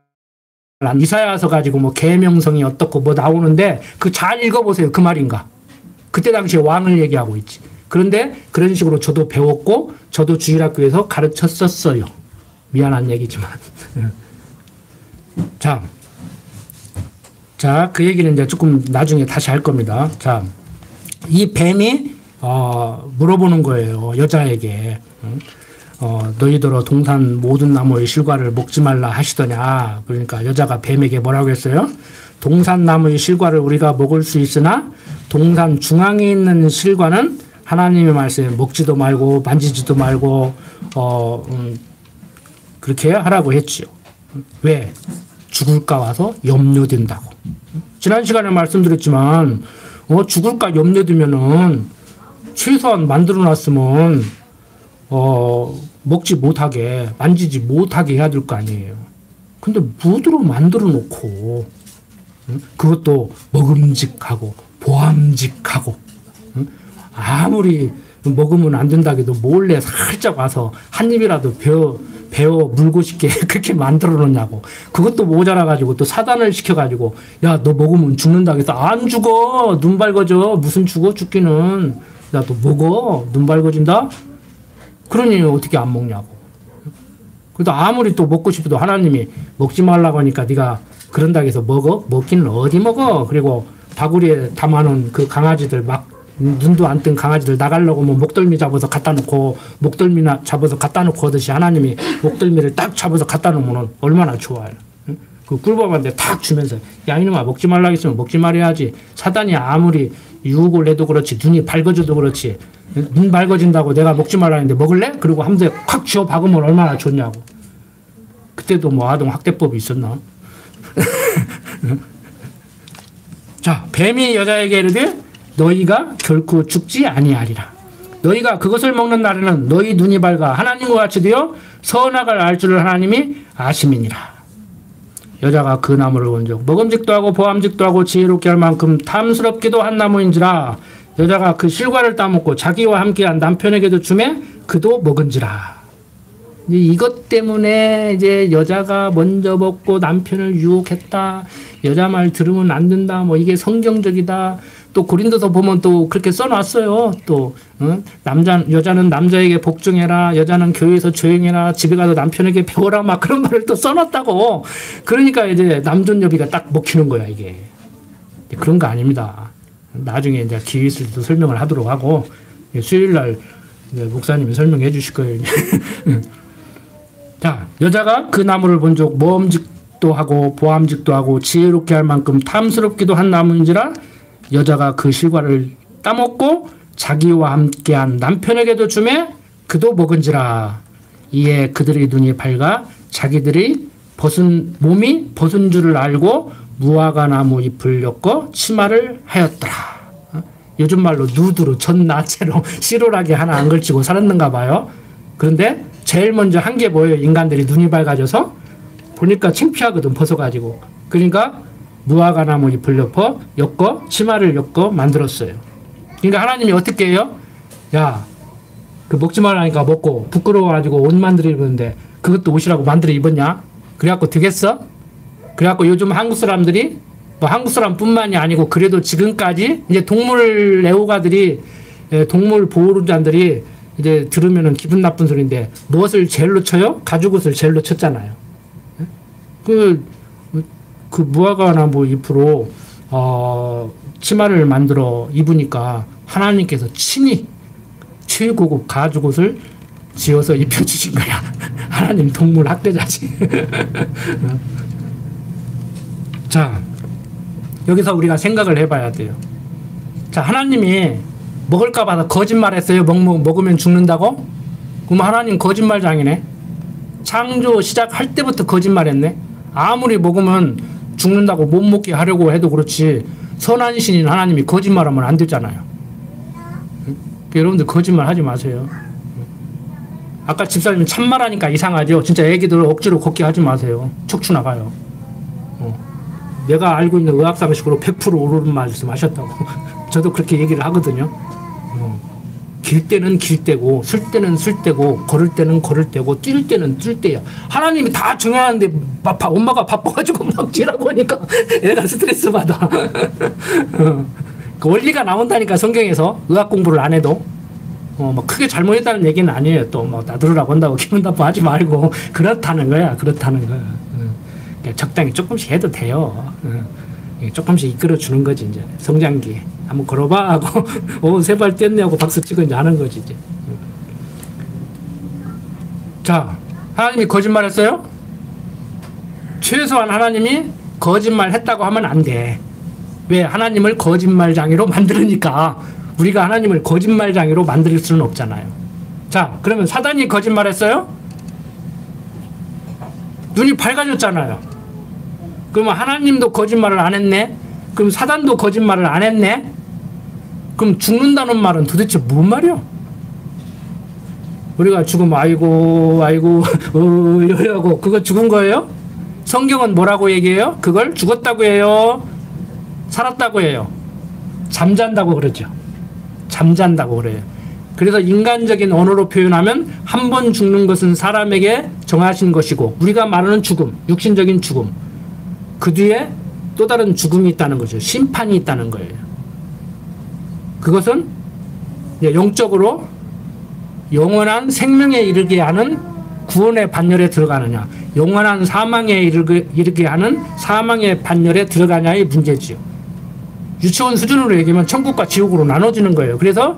이사야서 가지고 뭐 계명성이 어떻고 뭐 나오는데 그 잘 읽어보세요. 그 말인가? 그때 당시에 왕을 얘기하고 있지. 그런데 그런 식으로 저도 배웠고 저도 주일학교에서 가르쳤었어요. 미안한 얘기지만. 자, 그 얘기는 이제 조금 나중에 다시 할 겁니다. 자, 이 뱀이 물어보는 거예요. 여자에게. 너희들어 동산 모든 나무의 실과를 먹지 말라 하시더냐. 그러니까 여자가 뱀에게 뭐라고 했어요? 동산 나무의 실과를 우리가 먹을 수 있으나 동산 중앙에 있는 실과는 하나님의 말씀에 먹지도 말고 만지지도 말고 그렇게 하라고 했지요. 왜? 죽을까 와서 염려된다고. 지난 시간에 말씀드렸지만 죽을까 염려되면은 최소한 만들어놨으면 먹지 못하게 만지지 못하게 해야 될 거 아니에요. 근데 무드로 만들어 놓고 그것도 먹음직하고 보암직하고 아무리 먹으면 안 된다기도 몰래 살짝 와서 한 입이라도 베어 물고 싶게 그렇게 만들어 놓냐고. 그것도 모자라가지고 또 사단을 시켜가지고 야, 너 먹으면 죽는다 해서 안 죽어. 눈 밝아져. 무슨 죽기는. 야, 너 먹어. 눈 밝아진다? 그러니 어떻게 안 먹냐고. 그래도 아무리 또 먹고 싶어도 하나님이 먹지 말라고 하니까 네가 그런다 해서 먹어? 먹기는 어디 먹어? 그리고 바구리에 담아놓은 그 강아지들 막 눈도 안 뜬 강아지들 나가려고 뭐 목덜미 잡아서 갖다 놓고 목덜미나 잡아서 갖다 놓고 하듯이 하나님이 목덜미를 딱 잡아서 갖다 놓으면 얼마나 좋아요. 응? 그 꿀밤한테 탁 주면서 야 이놈아 먹지 말라 했으면 먹지 말아야지. 사단이 아무리 유혹을 해도 그렇지 눈이 밝아져도 그렇지 눈 밝아진다고 내가 먹지 말라 했는데 먹을래? 그리고 한 대 콱 쥐어 박으면 얼마나 좋냐고. 그때도 뭐 아동 학대법이 있었나? 자, 뱀이 여자에게 이르되 너희가 결코 죽지 아니하리라. 너희가 그것을 먹는 날에는 너희 눈이 밝아 하나님과 같이 되어 선악을 알 줄을 하나님이 아심이니라. 여자가 그 나무를 본즉 먹음직도 하고 보암직도 하고 지혜롭게 할 만큼 탐스럽기도 한 나무인지라. 여자가 그 실과를 따먹고 자기와 함께한 남편에게도 주매 그도 먹은지라. 이것 때문에 이제 여자가 먼저 먹고 남편을 유혹했다. 여자 말 들으면 안 된다. 뭐 이게 성경적이다. 또 고린도서 보면 또 그렇게 써놨어요. 또 여자는 남자에게 복종해라. 여자는 교회에서 조용해라. 집에 가서 남편에게 배워라. 막 그런 말을 또 써놨다고. 그러니까 이제 남존여비가 딱 먹히는 거야 이게. 그런 거 아닙니다. 나중에 이제 기회 있을 때도 설명을 하도록 하고 수요일날 목사님이 설명해 주실 거예요. 자, 여자가 그 나무를 본즉 모험직도 하고 보암직도 하고 지혜롭게 할 만큼 탐스럽기도 한 나무인지라. 여자가 그 실과를 따먹고 자기와 함께한 남편에게도 주매 그도 먹은지라. 이에 그들의 눈이 밝아 자기들이 몸이 벗은 줄을 알고 무화과 나무 잎을 엮어 치마를 하였더라. 요즘 말로 누드로 전나체로 시로라기 하나 안 걸치고 살았는가 봐요. 그런데 제일 먼저 한 게 뭐예요? 인간들이 눈이 밝아져서 보니까 창피하거든 벗어가지고. 그러니까 무화과 나무 잎을 엮어 치마를 엮어 만들었어요. 그러니까 하나님이 어떻게 해요? 야, 그 먹지 말라니까 먹고 부끄러워가지고 옷 만들어 입었는데 그것도 옷이라고 만들어 입었냐? 그래갖고 되겠어? 그래갖고 요즘 한국 사람들이 뭐 한국 사람뿐만이 아니고 그래도 지금까지 이제 동물 애호가들이 동물 보호자들이 이제 들으면은 기분 나쁜 소리인데 무엇을 제일로 쳐요? 가죽옷을 제일로 쳤잖아요. 그 무화과 나무 잎으로 치마를 만들어 입으니까 하나님께서 친히 최고급 가죽옷을 지어서 입혀주신 거야. 하나님 동물 학대자지. 자, 여기서 우리가 생각을 해봐야 돼요. 자, 하나님이 먹을까 봐서 거짓말했어요. 먹으면 죽는다고? 그럼 하나님 거짓말장이네. 창조 시작할 때부터 거짓말했네. 아무리 먹으면 죽는다고 못 먹게 하려고 해도 그렇지 선한 신인 하나님이 거짓말하면 안 되잖아요. 여러분들 거짓말 하지 마세요. 아까 집사님이 참말하니까 이상하죠. 진짜 애기들 억지로 걷게 하지 마세요. 척추 나가요. 내가 알고 있는 의학상식으로 100% 옳은 말씀 하셨다고. 저도 그렇게 얘기를 하거든요. 길 때는 길 때고 쓸 때는 쓸 때고 걸을 때는 걸을 때고 뛸 때는 뛸 때야. 하나님이 다 정해놨는데 엄마가 바빠가지고 막 뛰라고 하니까 애가 스트레스 받아. 그 원리가 나온다니까 성경에서 의학 공부를 안 해도. 뭐 크게 잘못했다는 얘기는 아니에요. 또 뭐 나들으라고 한다고 기분 나빠하지 말고 그렇다는 거야. 그렇다는 거야. 적당히 조금씩 해도 돼요. 조금씩 이끌어 주는 거지 이제 성장기 한번 걸어봐 하고 세 발 뗐네 하고 박수 치고 이제 하는 거지 이제. 자, 하나님이 거짓말했어요? 최소한 하나님이 거짓말했다고 하면 안 돼. 왜? 하나님을 거짓말장애로 만들으니까. 우리가 하나님을 거짓말장애로 만들 수는 없잖아요. 자, 그러면 사단이 거짓말했어요? 눈이 밝아졌잖아요. 그러면 하나님도 거짓말을 안 했네? 그럼 사단도 거짓말을 안 했네? 그럼 죽는다는 말은 도대체 뭔 말이야? 우리가 죽으면 아이고 이러고 그거 죽은 거예요? 성경은 뭐라고 얘기해요? 그걸 죽었다고 해요? 살았다고 해요? 잠잔다고 그러죠. 잠잔다고 그래요. 그래서 인간적인 언어로 표현하면 한 번 죽는 것은 사람에게 정하신 것이고 우리가 말하는 죽음, 육신적인 죽음 그 뒤에 또 다른 죽음이 있다는 거죠. 심판이 있다는 거예요. 그것은 영적으로 영원한 생명에 이르게 하는 구원의 반열에 들어가느냐 영원한 사망에 이르게 하는 사망의 반열에 들어가냐의 문제지요. 유치원 수준으로 얘기하면 천국과 지옥으로 나눠지는 거예요. 그래서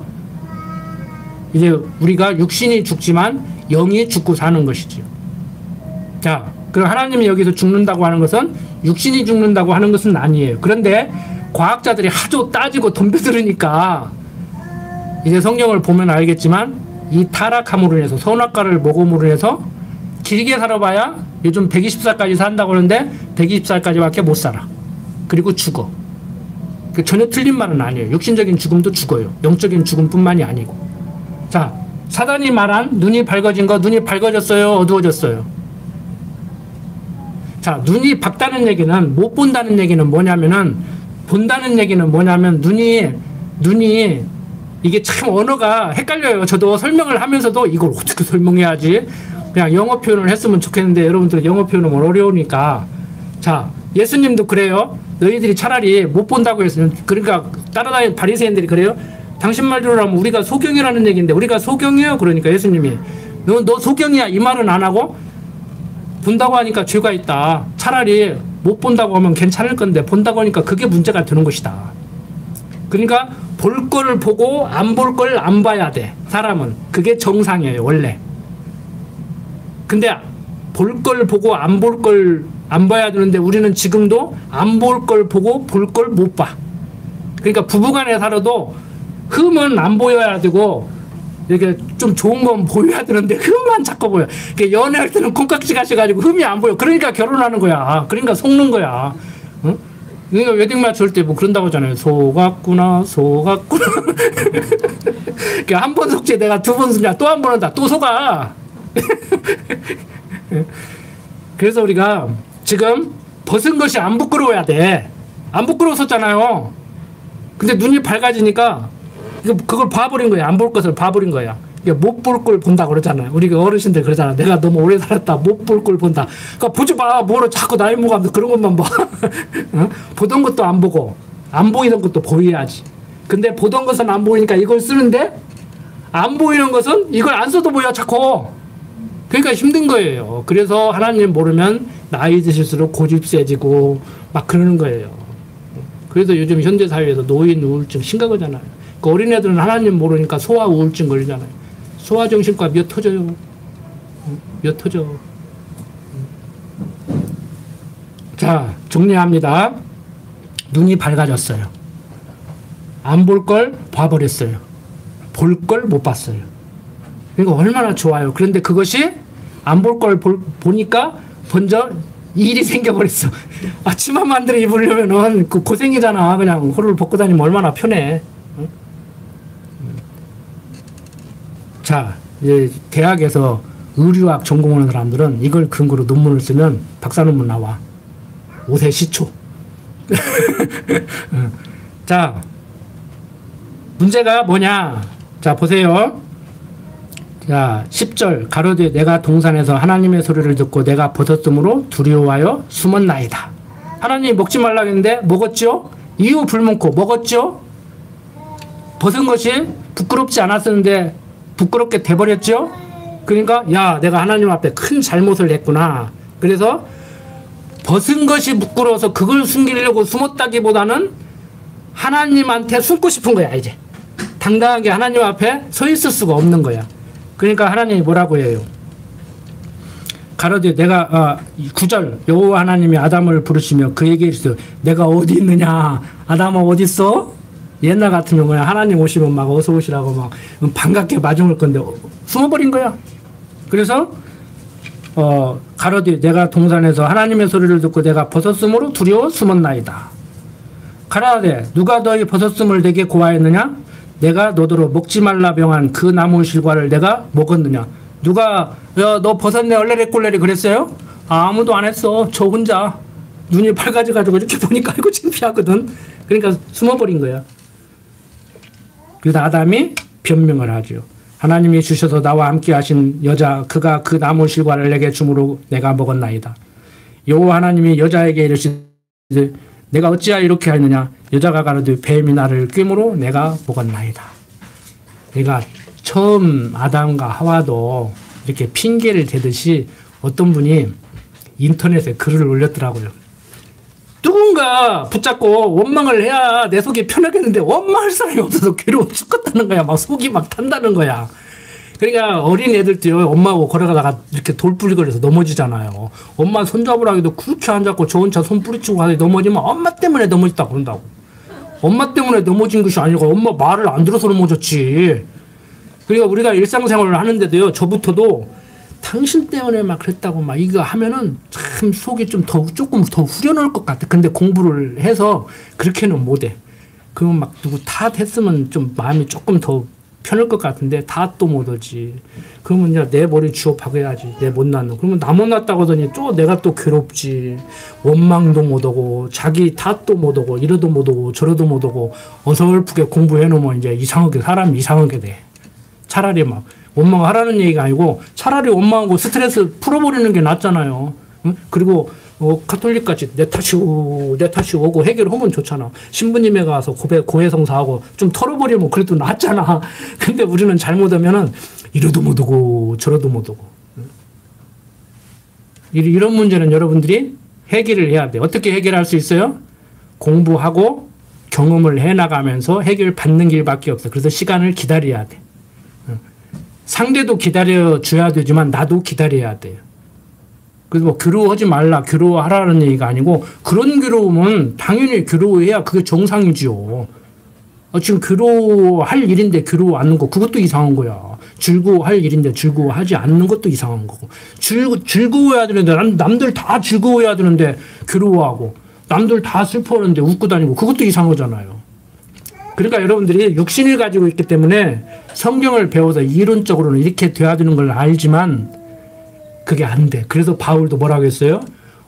이제 우리가 육신이 죽지만 영이 죽고 사는 것이지요. 자, 그럼 하나님이 여기서 죽는다고 하는 것은 육신이 죽는다고 하는 것은 아니에요. 그런데 과학자들이 하도 따지고 덤벼들으니까 이제 성경을 보면 알겠지만 이 타락함으로 인해서 선악과를 먹음으로 인해서 길게 살아봐야 요즘 120살까지 산다고 하는데 120살까지밖에 못 살아. 그리고 죽어. 전혀 틀린 말은 아니에요. 육신적인 죽음도 죽어요. 영적인 죽음뿐만이 아니고. 자, 사단이 말한 눈이 밝아진 거, 눈이 밝아졌어요? 어두워졌어요? 자, 눈이 밝다는 얘기는 못 본다는 얘기는 뭐냐면은 본다는 얘기는 뭐냐면 눈이 이게 참 언어가 헷갈려요. 저도 설명을 하면서도 이걸 어떻게 설명해야지? 그냥 영어 표현을 했으면 좋겠는데 여러분들 영어 표현은 어려우니까 자, 예수님도 그래요. 너희들이 차라리 못 본다고 했으면 그러니까 따라다니는 바리새인들이 그래요. 당신 말대로 하면 우리가 소경이라는 얘기인데 우리가 소경이에요. 그러니까 예수님이 너 소경이야 이 말은 안 하고 본다고 하니까 죄가 있다. 차라리 못 본다고 하면 괜찮을 건데 본다고 하니까 그게 문제가 되는 것이다. 그러니까 볼 거를 보고 안 볼 걸 안 봐야 돼. 사람은 그게 정상이에요 원래. 근데 볼 걸 보고 안 볼 걸 안 봐야 되는데 우리는 지금도 안 볼 걸 보고 볼 걸 못 봐. 그러니까 부부간에 살아도 흠은 안 보여야 되고 이렇게 좀 좋은 건 보여야 되는데 흠만 자꾸 보여. 연애할 때는 콩깍지 가셔가지고 흠이 안 보여. 그러니까 결혼하는 거야. 그러니까 속는 거야. 응? 그러니까 웨딩마치 할 때 뭐 그런다고 하잖아요. 속았구나 속았구나. 한 번 속지 내가 두 번 속냐 또 한 번 한다 또 속아. 그래서 우리가 지금 벗은 것이 안 부끄러워야 돼. 안 부끄러웠었잖아요. 근데 눈이 밝아지니까 그걸 봐버린 거야. 안 볼 것을 봐버린 거야. 못 볼 걸 본다 그러잖아요. 우리가 어르신들 그러잖아. 내가 너무 오래 살았다. 못 볼 걸 본다. 그러니까 보지 마. 뭐로 자꾸 나이 먹으면서 그런 것만 봐. 어? 보던 것도 안 보고 안 보이던 것도 보여야지. 근데 보던 것은 안 보이니까 이걸 쓰는데 안 보이는 것은 이걸 안 써도 보여 자꾸. 그러니까 힘든 거예요. 그래서 하나님 모르면 나이 드실수록 고집 세지고 막 그러는 거예요. 그래서 요즘 현대사회에서 노인 우울증 심각하잖아요. 그 어린애들은 하나님 모르니까 소아 우울증 걸리잖아요. 소아정신과 몇 터져요. 몇 터져. 자, 정리합니다. 눈이 밝아졌어요. 안 볼 걸 봐버렸어요. 볼 걸 못 봤어요. 그러니까 얼마나 좋아요. 그런데 그것이 안 볼 걸 보니까 먼저 일이 생겨버렸어. 치마 만들어 입으려면은 그 고생이잖아. 그냥 호를 벗고 다니면 얼마나 편해. 응? 자, 이제 대학에서 의류학 전공하는 사람들은 이걸 근거로 논문을 쓰면 박사 논문 나와. 5세 시초. 자, 문제가 뭐냐? 자, 보세요. 자, 10절 가로되 내가 동산에서 하나님의 소리를 듣고 내가 벗었으므로 두려워하여 숨었나이다. 하나님이 먹지 말라고 했는데 먹었죠? 이유 불문코 먹었죠? 벗은 것이 부끄럽지 않았었는데 부끄럽게 돼버렸죠? 그러니까 야 내가 하나님 앞에 큰 잘못을 했구나. 그래서 벗은 것이 부끄러워서 그걸 숨기려고 숨었다기보다는 하나님한테 숨고 싶은 거야. 이제 당당하게 하나님 앞에 서 있을 수가 없는 거야. 그러니까 하나님이 뭐라고 해요? 가로되 내가 9절 여호와 하나님이 아담을 부르시며 그에게 이르시되 내가 어디 있느냐? 아담아 어디 있어? 옛날 같으면 그냥 하나님 오시면 막 어서 오시라고 막 반갑게 맞이올 건데 숨어버린 거야. 그래서 가로되 내가 동산에서 하나님의 소리를 듣고 내가 벗었으므로 두려워 숨었나이다. 가라되 누가 너희 벗었음을 내게 고하였느냐? 내가 너더러 먹지 말라 병한 그 나무 실과를 내가 먹었느냐? 누가 야 너 벗었네 얼레리 꼴레리 그랬어요? 아무도 안 했어. 저 혼자 눈이 밝아져가지고 이렇게 보니까 아이고 창피하거든. 그러니까 숨어버린 거야. 그래서 아담이 변명을 하죠. 하나님이 주셔서 나와 함께 하신 여자 그가 그 나무 실과를 내게 주므로 내가 먹었나이다. 여호와 하나님이 여자에게 이르시되 내가 어찌하여 이렇게 하느냐. 여자가 가로되 뱀이 나를 꿰므로 내가 먹었나이다. 그러니까 처음 아담과 하와도 이렇게 핑계를 대듯이 어떤 분이 인터넷에 글을 올렸더라고요. 누군가 붙잡고 원망을 해야 내 속이 편하겠는데 원망할 사람이 없어서 괴로워 죽겠다는 거야. 막 속이 막 탄다는 거야. 그러니까 어린 애들도요, 엄마하고 걸어가다가 이렇게 돌부리거려서 넘어지잖아요. 엄마 손잡으라기도 그렇게 안 잡고 저 혼자 손 뿌리치고 가서 넘어지면 엄마 때문에 넘어졌다고 그런다고. 엄마 때문에 넘어진 것이 아니고 엄마 말을 안 들어서 넘어졌지. 그러니까 우리가 일상생활을 하는데도요, 저부터도 당신 때문에 막 그랬다고 막 이거 하면은 참 속이 조금 더 후련할 것 같아. 근데 공부를 해서 그렇게는 못해. 그러면 막 누구 탓했으면 좀 마음이 조금 더 편할 것 같은데 탓도 못하지. 그러면 이제 내 머리 쥐어 박아야지. 내 못난 놈. 그러면 나 못났다고 하더니 또 내가 또 괴롭지. 원망도 못하고 자기 탓도 못하고 이러도 못하고 저러도 못하고 어설프게 공부해놓으면 이제 이상하게 사람이 이상하게 돼. 차라리 막 원망하라는 얘기가 아니고 차라리 원망하고 스트레스 풀어버리는 게 낫잖아요. 응? 그리고 가톨릭같이 내 탓이 오고 해결하면 좋잖아. 신부님에 가서 고해성사하고 좀 털어버리면 그래도 낫잖아. 근데 우리는 잘못하면은 이러도 못하고 저러도 못하고. 이런 문제는 여러분들이 해결을 해야 돼. 어떻게 해결할 수 있어요? 공부하고 경험을 해나가면서 해결받는 길밖에 없어. 그래서 시간을 기다려야 돼. 상대도 기다려줘야 되지만 나도 기다려야 돼요. 그래서 뭐 괴로워하지 말라, 괴로워하라는 얘기가 아니고 그런 괴로움은 당연히 괴로워해야 그게 정상이지요. 지금 괴로워할 일인데 괴로워 않는 거 그것도 이상한 거야. 즐거워할 일인데 즐거워하지 않는 것도 이상한 거고. 즐거워해야 되는데 남들 다 즐거워해야 되는데 괴로워하고 남들 다 슬퍼하는데 웃고 다니고 그것도 이상한 거잖아요. 그러니까 여러분들이 육신을 가지고 있기 때문에 성경을 배워서 이론적으로는 이렇게 돼야 되는 걸 알지만 그게 안 돼. 그래서 바울도 뭐라고 했어요?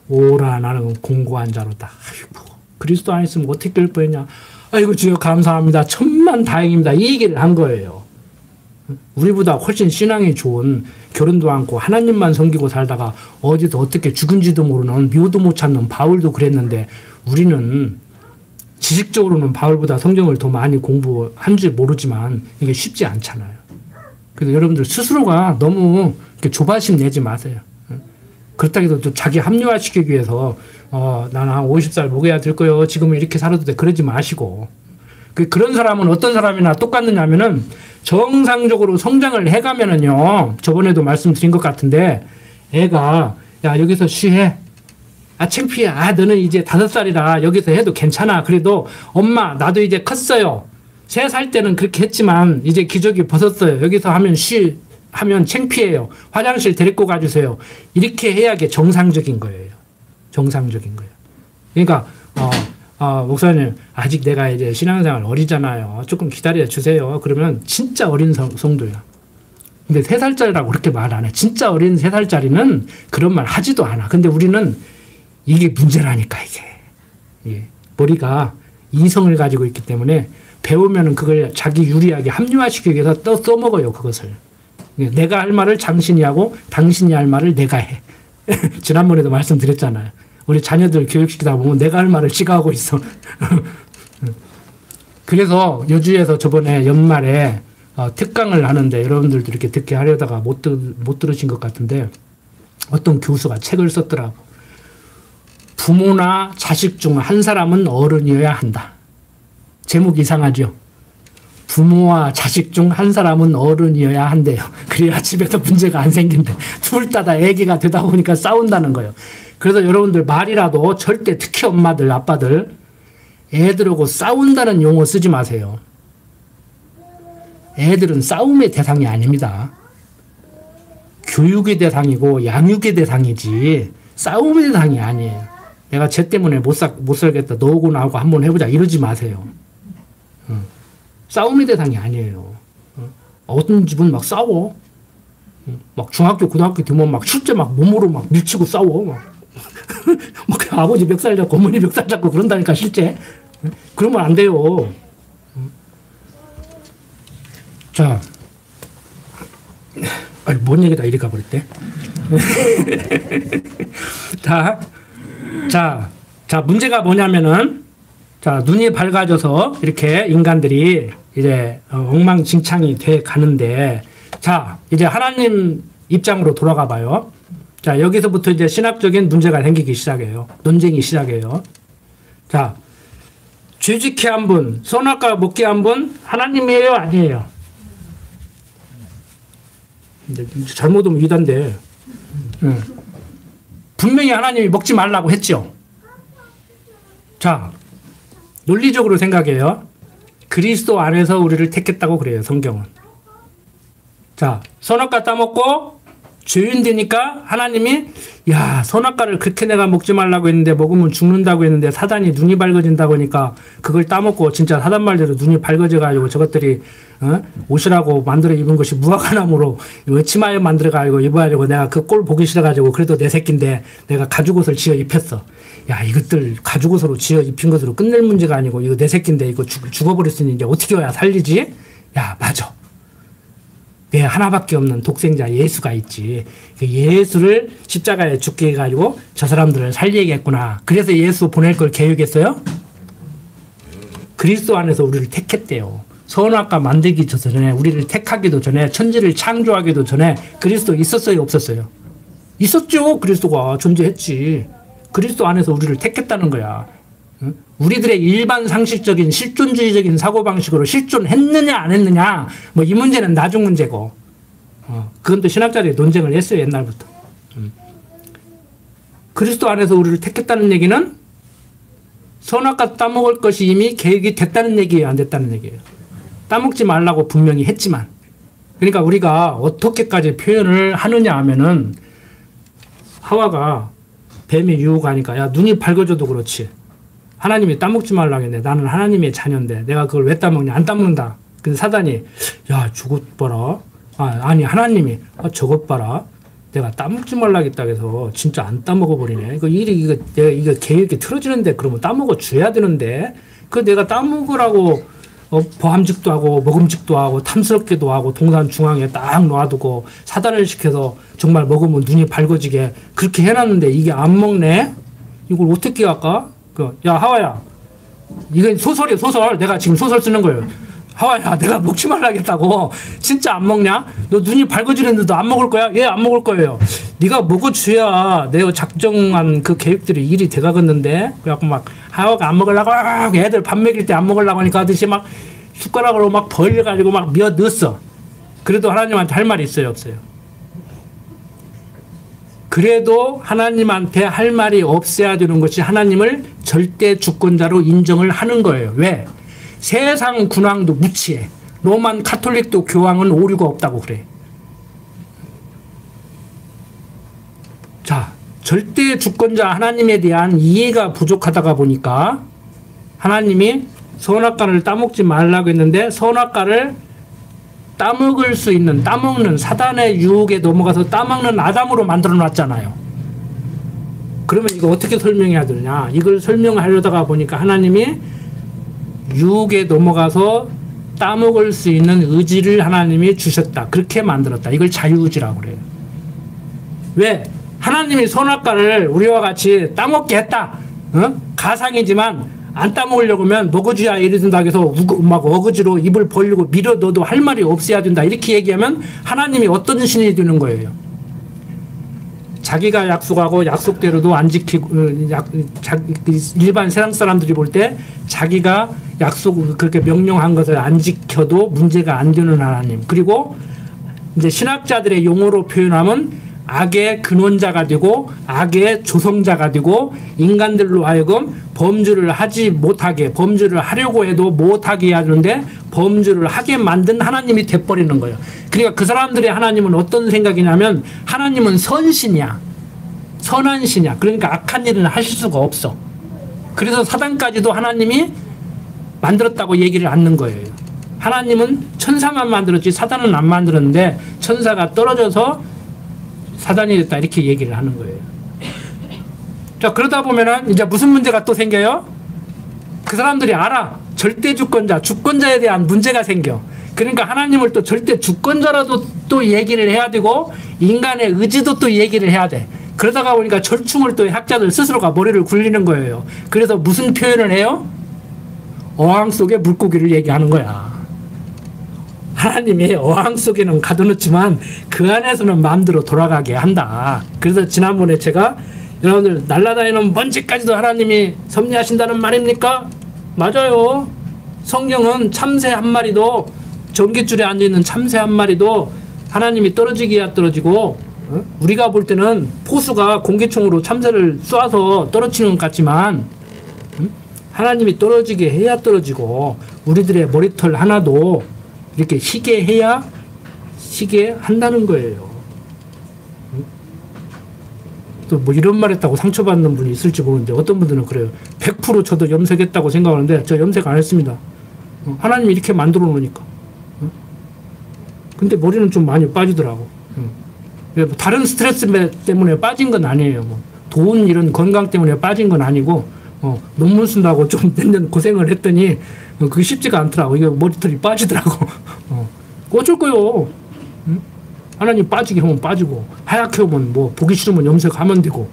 오라 나는 공고한 자로다. 아이고 그리스도 안 있으면 어떻게 될 뻔했냐. 아이고 주여 감사합니다. 천만 다행입니다. 이 얘기를 한 거예요. 우리보다 훨씬 신앙이 좋은 결혼도 않고 하나님만 섬기고 살다가 어디서 어떻게 죽은지도 모르는 묘도 못 찾는 바울도 그랬는데 우리는 지식적으로는 바울보다 성경을 더 많이 공부한지 모르지만 이게 쉽지 않잖아요. 그래서 여러분들 스스로가 너무 이렇게 조바심 내지 마세요. 그렇다고 해도 또 자기 합리화시키기 위해서 나는 한 50살 먹어야 될 거예요. 지금은 이렇게 살아도 돼. 그러지 마시고. 그런 사람은 어떤 사람이나 똑같느냐면은 정상적으로 성장을 해가면은요. 저번에도 말씀드린 것 같은데 애가 야 여기서 쉬해. 아 창피해. 아 너는 이제 5살이라 여기서 해도 괜찮아. 그래도 엄마 나도 이제 컸어요. 3살 때는 그렇게 했지만 이제 기저귀 벗었어요. 여기서 하면 창피해요. 화장실 데리고 가주세요. 이렇게 해야 게 정상적인 거예요. 정상적인 거예요. 그러니까 목사님 아직 내가 이제 신앙생활 어리잖아요. 조금 기다려 주세요. 그러면 진짜 어린 성도야. 근데 3살짜리라고 그렇게 말 안 해. 진짜 어린 3살짜리는 그런 말 하지도 않아. 근데 우리는 이게 문제라니까 이게. 예. 머리가 이성을 가지고 있기 때문에 배우면은 그걸 자기 유리하게 합리화시키기 위해서 또 써먹어요 그것을. 내가 할 말을 당신이 하고 당신이 할 말을 내가 해. 지난번에도 말씀드렸잖아요. 우리 자녀들 교육시키다 보면 내가 할 말을 지가 하고 있어. 그래서 여주에서 저번에 연말에 특강을 하는데 여러분들도 이렇게 듣게 하려다가 못 들으신 것 같은데 어떤 교수가 책을 썼더라고. 부모나 자식 중 한 사람은 어른이어야 한다. 제목 이상하죠? 부모와 자식 중 한 사람은 어른이어야 한대요. 그래야 집에서 문제가 안 생긴대. 둘 다 애기가 되다 보니까 싸운다는 거예요. 그래서 여러분들 말이라도 절대 특히 엄마들, 아빠들 애들하고 싸운다는 용어 쓰지 마세요. 애들은 싸움의 대상이 아닙니다. 교육의 대상이고 양육의 대상이지 싸움의 대상이 아니에요. 내가 쟤 때문에 못 살겠다. 너하고 나하고 한번 해보자. 이러지 마세요. 싸움의 대상이 아니에요. 어떤 집은 막 싸워. 막 중학교, 고등학교 되면 막 실제 막 몸으로 막 밀치고 싸워. 막 아버지 멱살 잡고 어머니 멱살 잡고 그런다니까 실제. 그러면 안 돼요. 자, 아니, 뭔 얘기다 이리 가버렸대. 자, 문제가 뭐냐면은, 자, 눈이 밝아져서 이렇게 인간들이 이제 엉망진창이 돼 가는데, 자, 이제 하나님 입장으로 돌아가 봐요. 자, 여기서부터 이제 신학적인 문제가 생기기 시작해요. 논쟁이 시작해요. 자, 죄짓게 한 분, 선악과 먹게 한 분, 하나님이에요? 아니에요? 잘못하면 이단데, 분명히 하나님이 먹지 말라고 했죠. 자, 논리적으로 생각해요. 그리스도 안에서 우리를 택했다고 그래요, 성경은. 자, 선악과 따먹고 죄인 되니까 하나님이, 야, 선악과를 그렇게 내가 먹지 말라고 했는데 먹으면 죽는다고 했는데 사단이 눈이 밝아진다고 하니까 그걸 따먹고 진짜 사단 말대로 눈이 밝아져가지고 저것들이 옷이라고 만들어 입은 것이 무화과나무로 치마에 만들어가지고 입어가지고 내가 그 꼴 보기 싫어가지고 그래도 내 새끼인데 내가 가죽옷을 지어 입혔어. 야, 이것들 가죽옷으로 지어 입힌 것으로 끝낼 문제가 아니고 이거 내 새끼인데 이거 죽어버렸으니 이제 어떻게 해야 살리지? 야, 맞아. 내 하나밖에 없는 독생자 예수가 있지. 그 예수를 십자가에 죽게 해가지고 저 사람들을 살리겠구나. 그래서 예수 보낼 걸 계획했어요? 그리스도 안에서 우리를 택했대요. 선악과 만들기 전에, 우리를 택하기도 전에, 천지를 창조하기도 전에 그리스도 있었어요, 없었어요? 있었죠. 그리스도가 존재했지. 그리스도 안에서 우리를 택했다는 거야. 우리들의 일반 상식적인 실존주의적인 사고방식으로 실존했느냐 안 했느냐 뭐 이 문제는 나중 문제고, 그건 또 신학자들이 논쟁을 했어요, 옛날부터. 그리스도 안에서 우리를 택했다는 얘기는 선악과 따먹을 것이 이미 계획이 됐다는 얘기예요, 안 됐다는 얘기예요? 따먹지 말라고 분명히 했지만. 그러니까 우리가 어떻게까지 표현을 하느냐 하면은, 하와가 뱀의 유혹하니까, 야, 눈이 밝아져도 그렇지, 하나님이 따먹지 말라고 했네. 나는 하나님의 자녀인데 내가 그걸 왜 따먹냐? 안 따먹는다. 근데 사단이, 야, 저것 봐라. 아니 하나님이, 저것 봐라. 내가 따먹지 말라고 했다고 해서 진짜 안 따먹어버리네. 이거 계획이 틀어지는데 그러면 따먹어 줘야 되는데, 그 내가 따먹으라고 보함직도 하고 먹음직도 하고 탐스럽게도 하고 동산 중앙에 딱 놔두고 사단을 시켜서 정말 먹으면 눈이 밝아지게 그렇게 해놨는데 이게 안 먹네? 이걸 어떻게 할까? 야, 하와야, 이건 소설이야, 소설. 내가 지금 소설 쓰는 거예요. 하와야, 내가 먹지 말라겠다고. 진짜 안 먹냐? 너 눈이 밝아지는데도 안 먹을 거야? 예, 안 먹을 거예요. 네가 먹어줘야 내가 작정한 그 계획들이 일이 돼가겠는데. 그래갖고 막 하와가 안 먹으려고, 애들 밥 먹일 때 안 먹으려고 하니까 아저씨 막 숟가락으로 막 벌려가지고 막 미어 넣었어. 그래도 하나님한테 할 말이 있어요, 없어요? 그래도 하나님한테 할 말이 없어야 되는 것이 하나님을 절대 주권자로 인정을 하는 거예요. 왜? 세상 군왕도 무치해. 로만 카톨릭도 교황은 오류가 없다고 그래. 자, 절대 주권자 하나님에 대한 이해가 부족하다가 보니까 하나님이 선악과를 따먹지 말라고 했는데 선악과를 따먹을 수 있는, 따먹는 사단의 유혹에 넘어가서 따먹는 아담으로 만들어 놨잖아요. 그러면 이거 어떻게 설명해야 되느냐? 이걸 설명하려다가 보니까 하나님이 유혹에 넘어가서 따먹을 수 있는 의지를 하나님이 주셨다. 그렇게 만들었다. 이걸 자유의지라고 그래요. 왜? 하나님이 선악과를 우리와 같이 따먹게 했다. 가상이지만 안 따먹으려고 하면 먹어줘야 이리 된다 해서 막 어거지로 입을 벌리고 밀어 넣어도 할 말이 없어야 된다. 이렇게 얘기하면 하나님이 어떤 신이 되는 거예요? 자기가 약속하고 약속대로도 안 지키고, 일반 세상 사람들이 볼 때 자기가 약속, 그렇게 명령한 것을 안 지켜도 문제가 안 되는 하나님. 그리고 이제 신학자들의 용어로 표현하면 악의 근원자가 되고 악의 조성자가 되고 인간들로 하여금 범죄를 하지 못하게, 범죄를 하려고 해도 못하게 하는데 범죄를 하게 만든 하나님이 돼버리는 거예요. 그러니까 그 사람들의 하나님은 어떤 생각이냐면 하나님은 선신이야. 선한 신이야. 그러니까 악한 일은 하실 수가 없어. 그래서 사단까지도 하나님이 만들었다고 얘기를 않는 거예요. 하나님은 천사만 만들었지 사단은 안 만들었는데 천사가 떨어져서 사단이 됐다 이렇게 얘기를 하는 거예요. 자, 그러다 보면은 이제 무슨 문제가 또 생겨요? 그 사람들이 알아. 절대 주권자, 주권자에 대한 문제가 생겨. 그러니까 하나님을 또 절대 주권자라도 또 얘기를 해야 되고 인간의 의지도 또 얘기를 해야 돼. 그러다가 보니까 절충을 또 학자들 스스로가 머리를 굴리는 거예요. 그래서 무슨 표현을 해요? 어항 속에 물고기를 얘기하는 거야. 하나님이 어항 속에는 가둬놓지만 그 안에서는 마음대로 돌아가게 한다. 그래서 지난번에 제가 여러분들 날아다니는 먼지까지도 하나님이 섭리하신다는 말입니까? 맞아요. 성경은 참새 한 마리도, 전깃줄에 앉아있는 참새 한 마리도 하나님이 떨어지기야 떨어지고, 우리가 볼 때는 포수가 공기총으로 참새를 쏴서 떨어지는 것 같지만 하나님이 떨어지게 해야 떨어지고, 우리들의 머리털 하나도 이렇게 희게 해야 희게 한다는 거예요. 또 뭐 이런 말 했다고 상처받는 분이 있을지 모르는데 어떤 분들은 그래요. 100% 저도 염색했다고 생각하는데 저 염색 안 했습니다. 하나님이 이렇게 만들어 놓으니까. 근데 머리는 좀 많이 빠지더라고. 다른 스트레스 때문에 빠진 건 아니에요. 뭐 돈 이런 건강 때문에 빠진 건 아니고 논문 쓴다고 좀 몇 년 고생을 했더니 그게 쉽지가 않더라고. 이게 머리털이 빠지더라고. 어쩔 거요. 하나님 빠지게 하면 빠지고 하얗게 하면 뭐 보기 싫으면 염색하면 되고.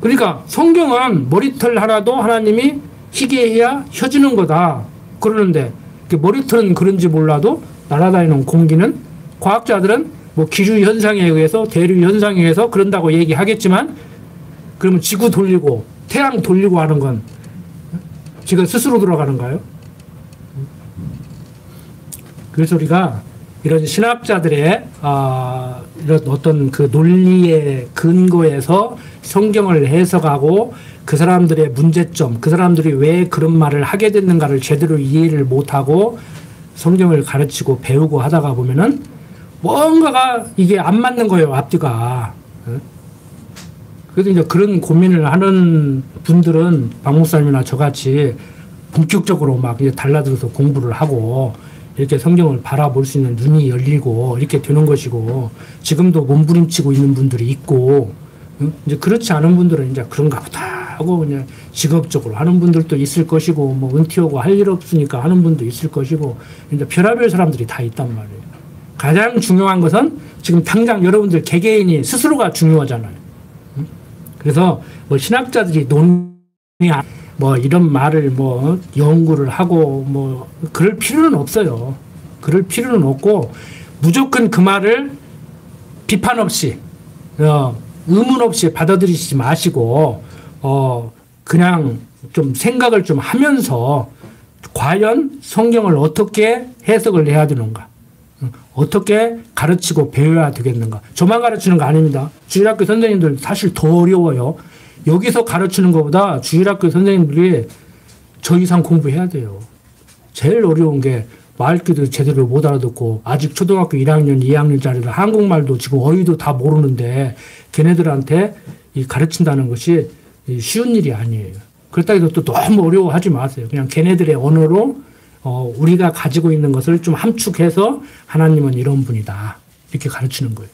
그러니까 성경은 머리털 하나도 하나님이 희게 해야 혀지는 거다 그러는데, 머리털은 그런지 몰라도 날아다니는 공기는 과학자들은 뭐 기류 현상에 의해서 대류 현상에 의해서 그런다고 얘기하겠지만, 그러면 지구 돌리고 태양 돌리고 하는 건 지가 스스로 돌아가는가요? 그래서 우리가 이런 신학자들의 이런 어떤 그 논리의 근거에서 성경을 해석하고 그 사람들의 문제점, 그 사람들이 왜 그런 말을 하게 됐는가를 제대로 이해를 못하고 성경을 가르치고 배우고 하다가 보면은 뭔가가 이게 안 맞는 거예요, 앞뒤가. 그래서 이제 그런 고민을 하는 분들은 박 목사님이나 저같이 본격적으로 막 이제 달라들어서 공부를 하고 이렇게 성경을 바라볼 수 있는 눈이 열리고 이렇게 되는 것이고, 지금도 몸부림치고 있는 분들이 있고, 이제 그렇지 않은 분들은 이제 그런가 보다 하고 그냥 직업적으로 하는 분들도 있을 것이고, 뭐 은퇴 오고 할 일 없으니까 하는 분도 있을 것이고, 이제 별의별 사람들이 다 있단 말이에요. 가장 중요한 것은 지금 당장 여러분들 개개인이 스스로가 중요하잖아요. 그래서 뭐 신학자들이 뭐 이런 말을 뭐 연구를 하고 뭐 그럴 필요는 없어요. 그럴 필요는 없고, 무조건 그 말을 비판 없이 의문 없이 받아들이지 마시고 그냥 좀 생각을 좀 하면서 과연 성경을 어떻게 해석을 해야 되는가, 어떻게 가르치고 배워야 되겠는가. 저만 가르치는 거 아닙니다. 주일학교 선생님들 사실 더 어려워요. 여기서 가르치는 것보다 주일학교 선생님들이 저 이상 공부해야 돼요. 제일 어려운 게 말귀도 제대로 못 알아듣고, 아직 초등학교 1학년, 2학년짜리들 한국말도 지금 어휘도 다 모르는데 걔네들한테 가르친다는 것이 쉬운 일이 아니에요. 그렇다고 해서 또 너무 어려워하지 마세요. 그냥 걔네들의 언어로 우리가 가지고 있는 것을 좀 함축해서 하나님은 이런 분이다 이렇게 가르치는 거예요.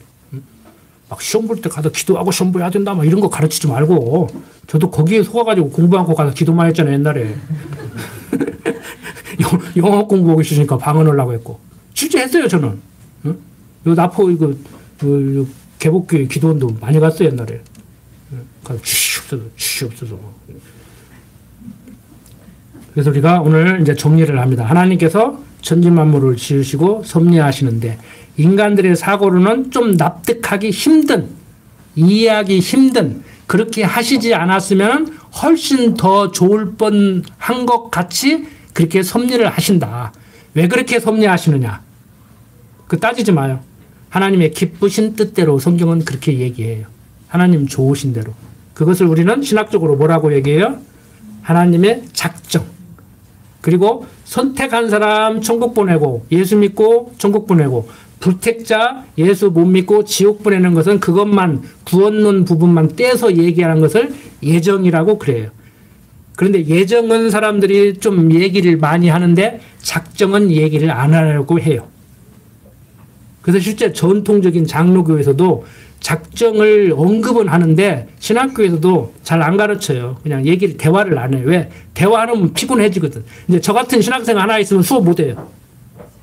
막 시험 볼 때 가서 기도하고 시험 봐야 된다 막 이런 거 가르치지 말고, 저도 거기에 속아가지고 공부하고 가서 기도만 했잖아요 옛날에. 영어 공부하기 싫으니까 방언하려고 했고 실제 했어요 저는. 요 나포 이거 개복교회 기도원도 많이 갔어요 옛날에. 주시옵소서. 그래서 우리가 오늘 이제 정리를 합니다. 하나님께서 천지만물을 지으시고 섭리하시는데 인간들의 사고로는 좀 납득하기 힘든, 이해하기 힘든, 그렇게 하시지 않았으면 훨씬 더 좋을 뻔한 것 같이 그렇게 섭리를 하신다. 왜 그렇게 섭리하시느냐? 그 따지지 마요. 하나님의 기쁘신 뜻대로 성경은 그렇게 얘기해요. 하나님 좋으신 대로. 그것을 우리는 신학적으로 뭐라고 얘기해요? 하나님의 작정. 그리고 선택한 사람 천국 보내고, 예수 믿고 천국 보내고, 불택자 예수 못 믿고 지옥 보내는 것은 그것만, 구원론 부분만 떼서 얘기하는 것을 예정이라고 그래요. 그런데 예정은 사람들이 좀 얘기를 많이 하는데 작정은 얘기를 안 하려고 해요. 그래서 실제 전통적인 장로교에서도 작정을 언급은 하는데 신학교에서도 잘 안 가르쳐요. 그냥 대화를 안 해요. 왜? 대화하면 피곤해지거든. 이제 저 같은 신학생 하나 있으면 수업 못 해요.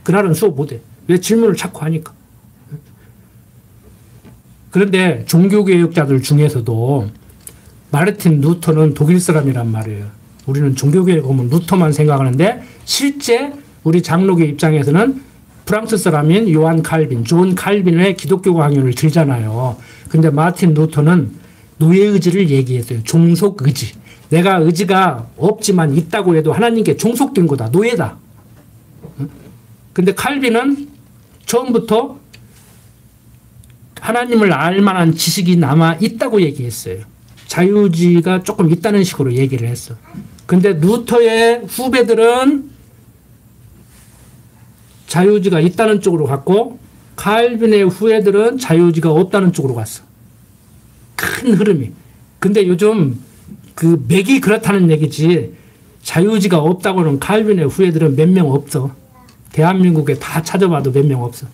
그날은 수업 못해. 왜? 질문을 자꾸 하니까. 그런데 종교개혁자들 중에서도 마르틴 루터는 독일 사람이란 말이에요. 우리는 종교개혁 하면 루터만 생각하는데 실제 우리 장로교 입장에서는 프랑스 사람인 요한 칼빈, 존 칼빈의 기독교 강연을 들잖아요. 근데 마르틴 루터는 노예의지를 얘기했어요. 종속의지. 내가 의지가 없지만 있다고 해도 하나님께 종속된 거다. 노예다. 근데 칼빈은 처음부터 하나님을 알 만한 지식이 남아 있다고 얘기했어요. 자유의지가 조금 있다는 식으로 얘기를 했어. 근데 루터의 후배들은 자유의지가 있다는 쪽으로 갔고 칼빈의 후예들은 자유의지가 없다는 쪽으로 갔어. 큰 흐름이. 근데 요즘 그 맥이 그렇다는 얘기지 자유의지가 없다고는 칼빈의 후예들은 몇 명 없어. 대한민국에 다 찾아봐도 몇 명 없어.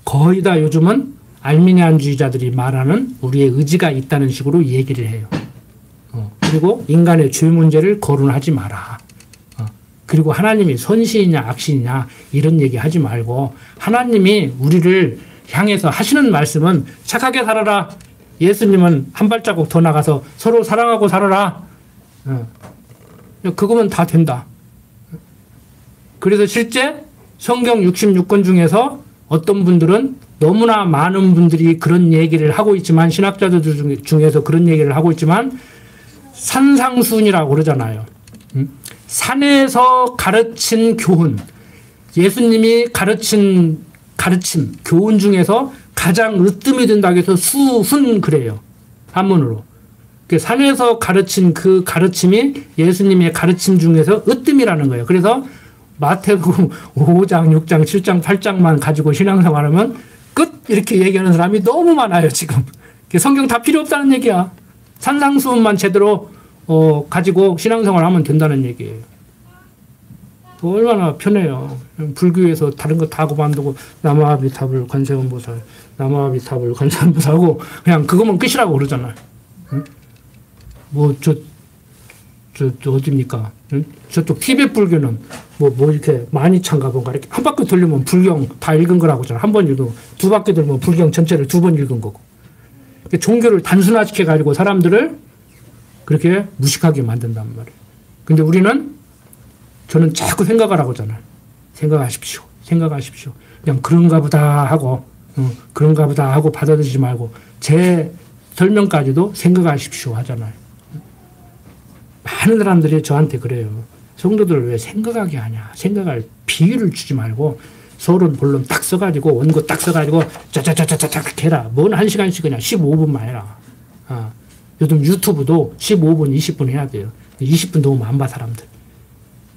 거의 다 요즘은 알미니안주의자들이 말하는 우리의 의지가 있다는 식으로 얘기를 해요. 그리고 인간의 죄 문제를 거론하지 마라. 그리고 하나님이 선신이냐 악신이냐 이런 얘기 하지 말고 하나님이 우리를 향해서 하시는 말씀은 착하게 살아라. 예수님은 한 발자국 더 나가서 서로 사랑하고 살아라. 그거면 다 된다. 그래서 실제 성경 66권 중에서 어떤 분들은 너무나 많은 분들이 그런 얘기를 하고 있지만 신학자들 중에서 그런 얘기를 하고 있지만 산상순이라고 그러잖아요. 산에서 가르친 교훈, 예수님이 가르친 가르침, 교훈 중에서 가장 으뜸이 된다고 해서 수훈 그래요. 한문으로. 산에서 가르친 그 가르침이 예수님의 가르침 중에서 으뜸이라는 거예요. 그래서 마태복음 5장, 6장, 7장, 8장만 가지고 신앙생활하면 끝! 이렇게 얘기하는 사람이 너무 많아요, 지금. 성경 다 필요 없다는 얘기야. 산상수훈만 제대로 가지고 신앙생활 하면 된다는 얘기예요. 얼마나 편해요. 불교에서 다른 거 다 그만두고 남아비탑을 관세음보살, 남아비탑을 관세음보살 하고 그냥 그거만 끝이라고 그러잖아요. 응? 어딥니까? 응? 저쪽 티베트 불교는 뭐 이렇게 많이 참가 본가 이렇게 한 바퀴 돌리면 불경 다 읽은 거라고 하잖아. 한 번 읽고 두 바퀴 돌면 불경 전체를 두 번 읽은 거고. 종교를 단순화시켜가지고 사람들을 그렇게 무식하게 만든단 말이에요. 근데 저는 자꾸 생각을 하고 잖아요. 생각하십시오. 생각하십시오. 그냥 그런가 보다 하고, 그런가 보다 하고 받아들이지 말고, 제 설명까지도 생각하십시오 하잖아요. 많은 사람들이 저한테 그래요. 성도들 왜 생각하게 하냐. 생각할 비유를 주지 말고, 서론 본론 딱 써가지고, 원고 딱 써가지고, 짜자자자자작 해라. 뭔 1시간씩 그냥 15분만 해라. 요즘 유튜브도 15분, 20분 해야 돼요. 20분 넘으면 안 봐, 사람들.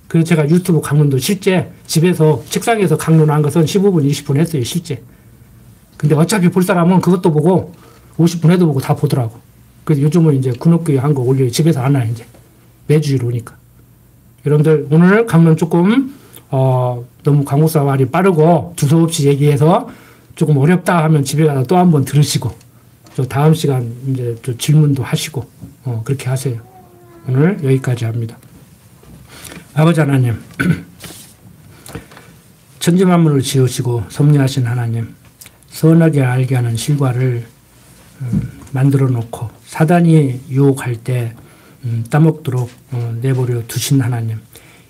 그래서 제가 유튜브 강론도 실제 집에서 책상에서 강론한 것은 15분, 20분 했어요, 실제. 근데 어차피 볼 사람은 그것도 보고 50분 해도 보고 다 보더라고. 그래서 요즘은 이제 군옥교회 한 거 올려요. 집에서 안 와요, 이제. 매주일 오니까. 여러분들, 오늘 강론 조금, 너무 강목사 말이 빠르고 두서없이 얘기해서 조금 어렵다 하면 집에 가서 또 한번 들으시고, 저 다음 시간 이제 또 질문도 하시고, 그렇게 하세요. 오늘 여기까지 합니다. 아버지 하나님, 천지만물을 지으시고 섭리하신 하나님, 선하게 알게 하는 실과를 만들어 놓고 사단이 유혹할 때 따먹도록 내버려 두신 하나님,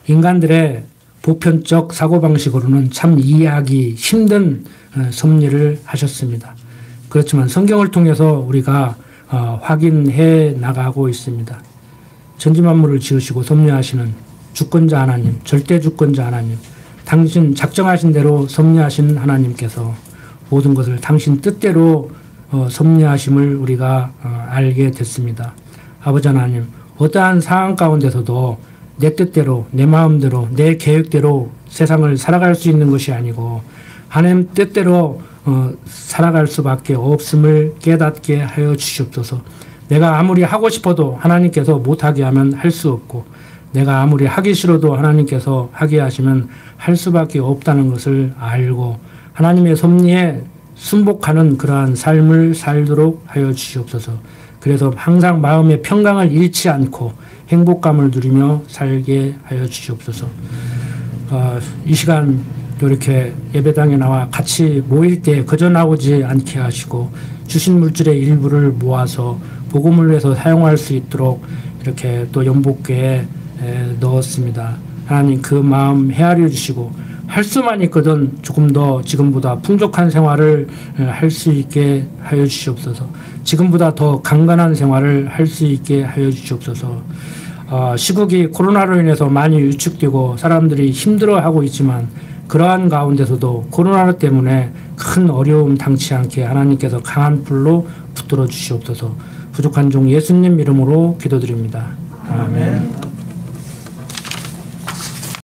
인간들의 보편적 사고방식으로는 참 이해하기 힘든 섭리를 하셨습니다. 그렇지만 성경을 통해서 우리가 확인해 나가고 있습니다. 천지만물을 지으시고 섭리하시는 주권자 하나님, 절대 주권자 하나님, 당신 작정하신 대로 섭리하신 하나님께서 모든 것을 당신 뜻대로 섭리하심을 우리가 알게 됐습니다. 아버지 하나님, 어떠한 상황 가운데서도 내 뜻대로, 내 마음대로, 내 계획대로 세상을 살아갈 수 있는 것이 아니고 하나님 뜻대로 살아갈 수밖에 없음을 깨닫게 하여 주시옵소서. 내가 아무리 하고 싶어도 하나님께서 못하게 하면 할 수 없고, 내가 아무리 하기 싫어도 하나님께서 하게 하시면 할 수밖에 없다는 것을 알고 하나님의 섭리에 순복하는 그러한 삶을 살도록 하여 주시옵소서. 그래서 항상 마음의 평강을 잃지 않고 행복감을 누리며 살게 하여 주시옵소서. 이 시간 이렇게 예배당에 나와 같이 모일 때 그저 나오지 않게 하시고 주신 물질의 일부를 모아서 복음을 위해서 사용할 수 있도록 이렇게 또 연복궤에 넣었습니다. 하나님 그 마음 헤아려 주시고 할 수만 있거든 조금 더 지금보다 풍족한 생활을 할 수 있게 하여 주시옵소서. 지금보다 더 강건한 생활을 할 수 있게 하여 주시옵소서. 시국이 코로나로 인해서 많이 위축되고 사람들이 힘들어하고 있지만 그러한 가운데서도 코로나 때문에 큰 어려움 당치 않게 하나님께서 강한 불로 붙들어 주시옵소서. 부족한 종 예수님 이름으로 기도드립니다. 아멘.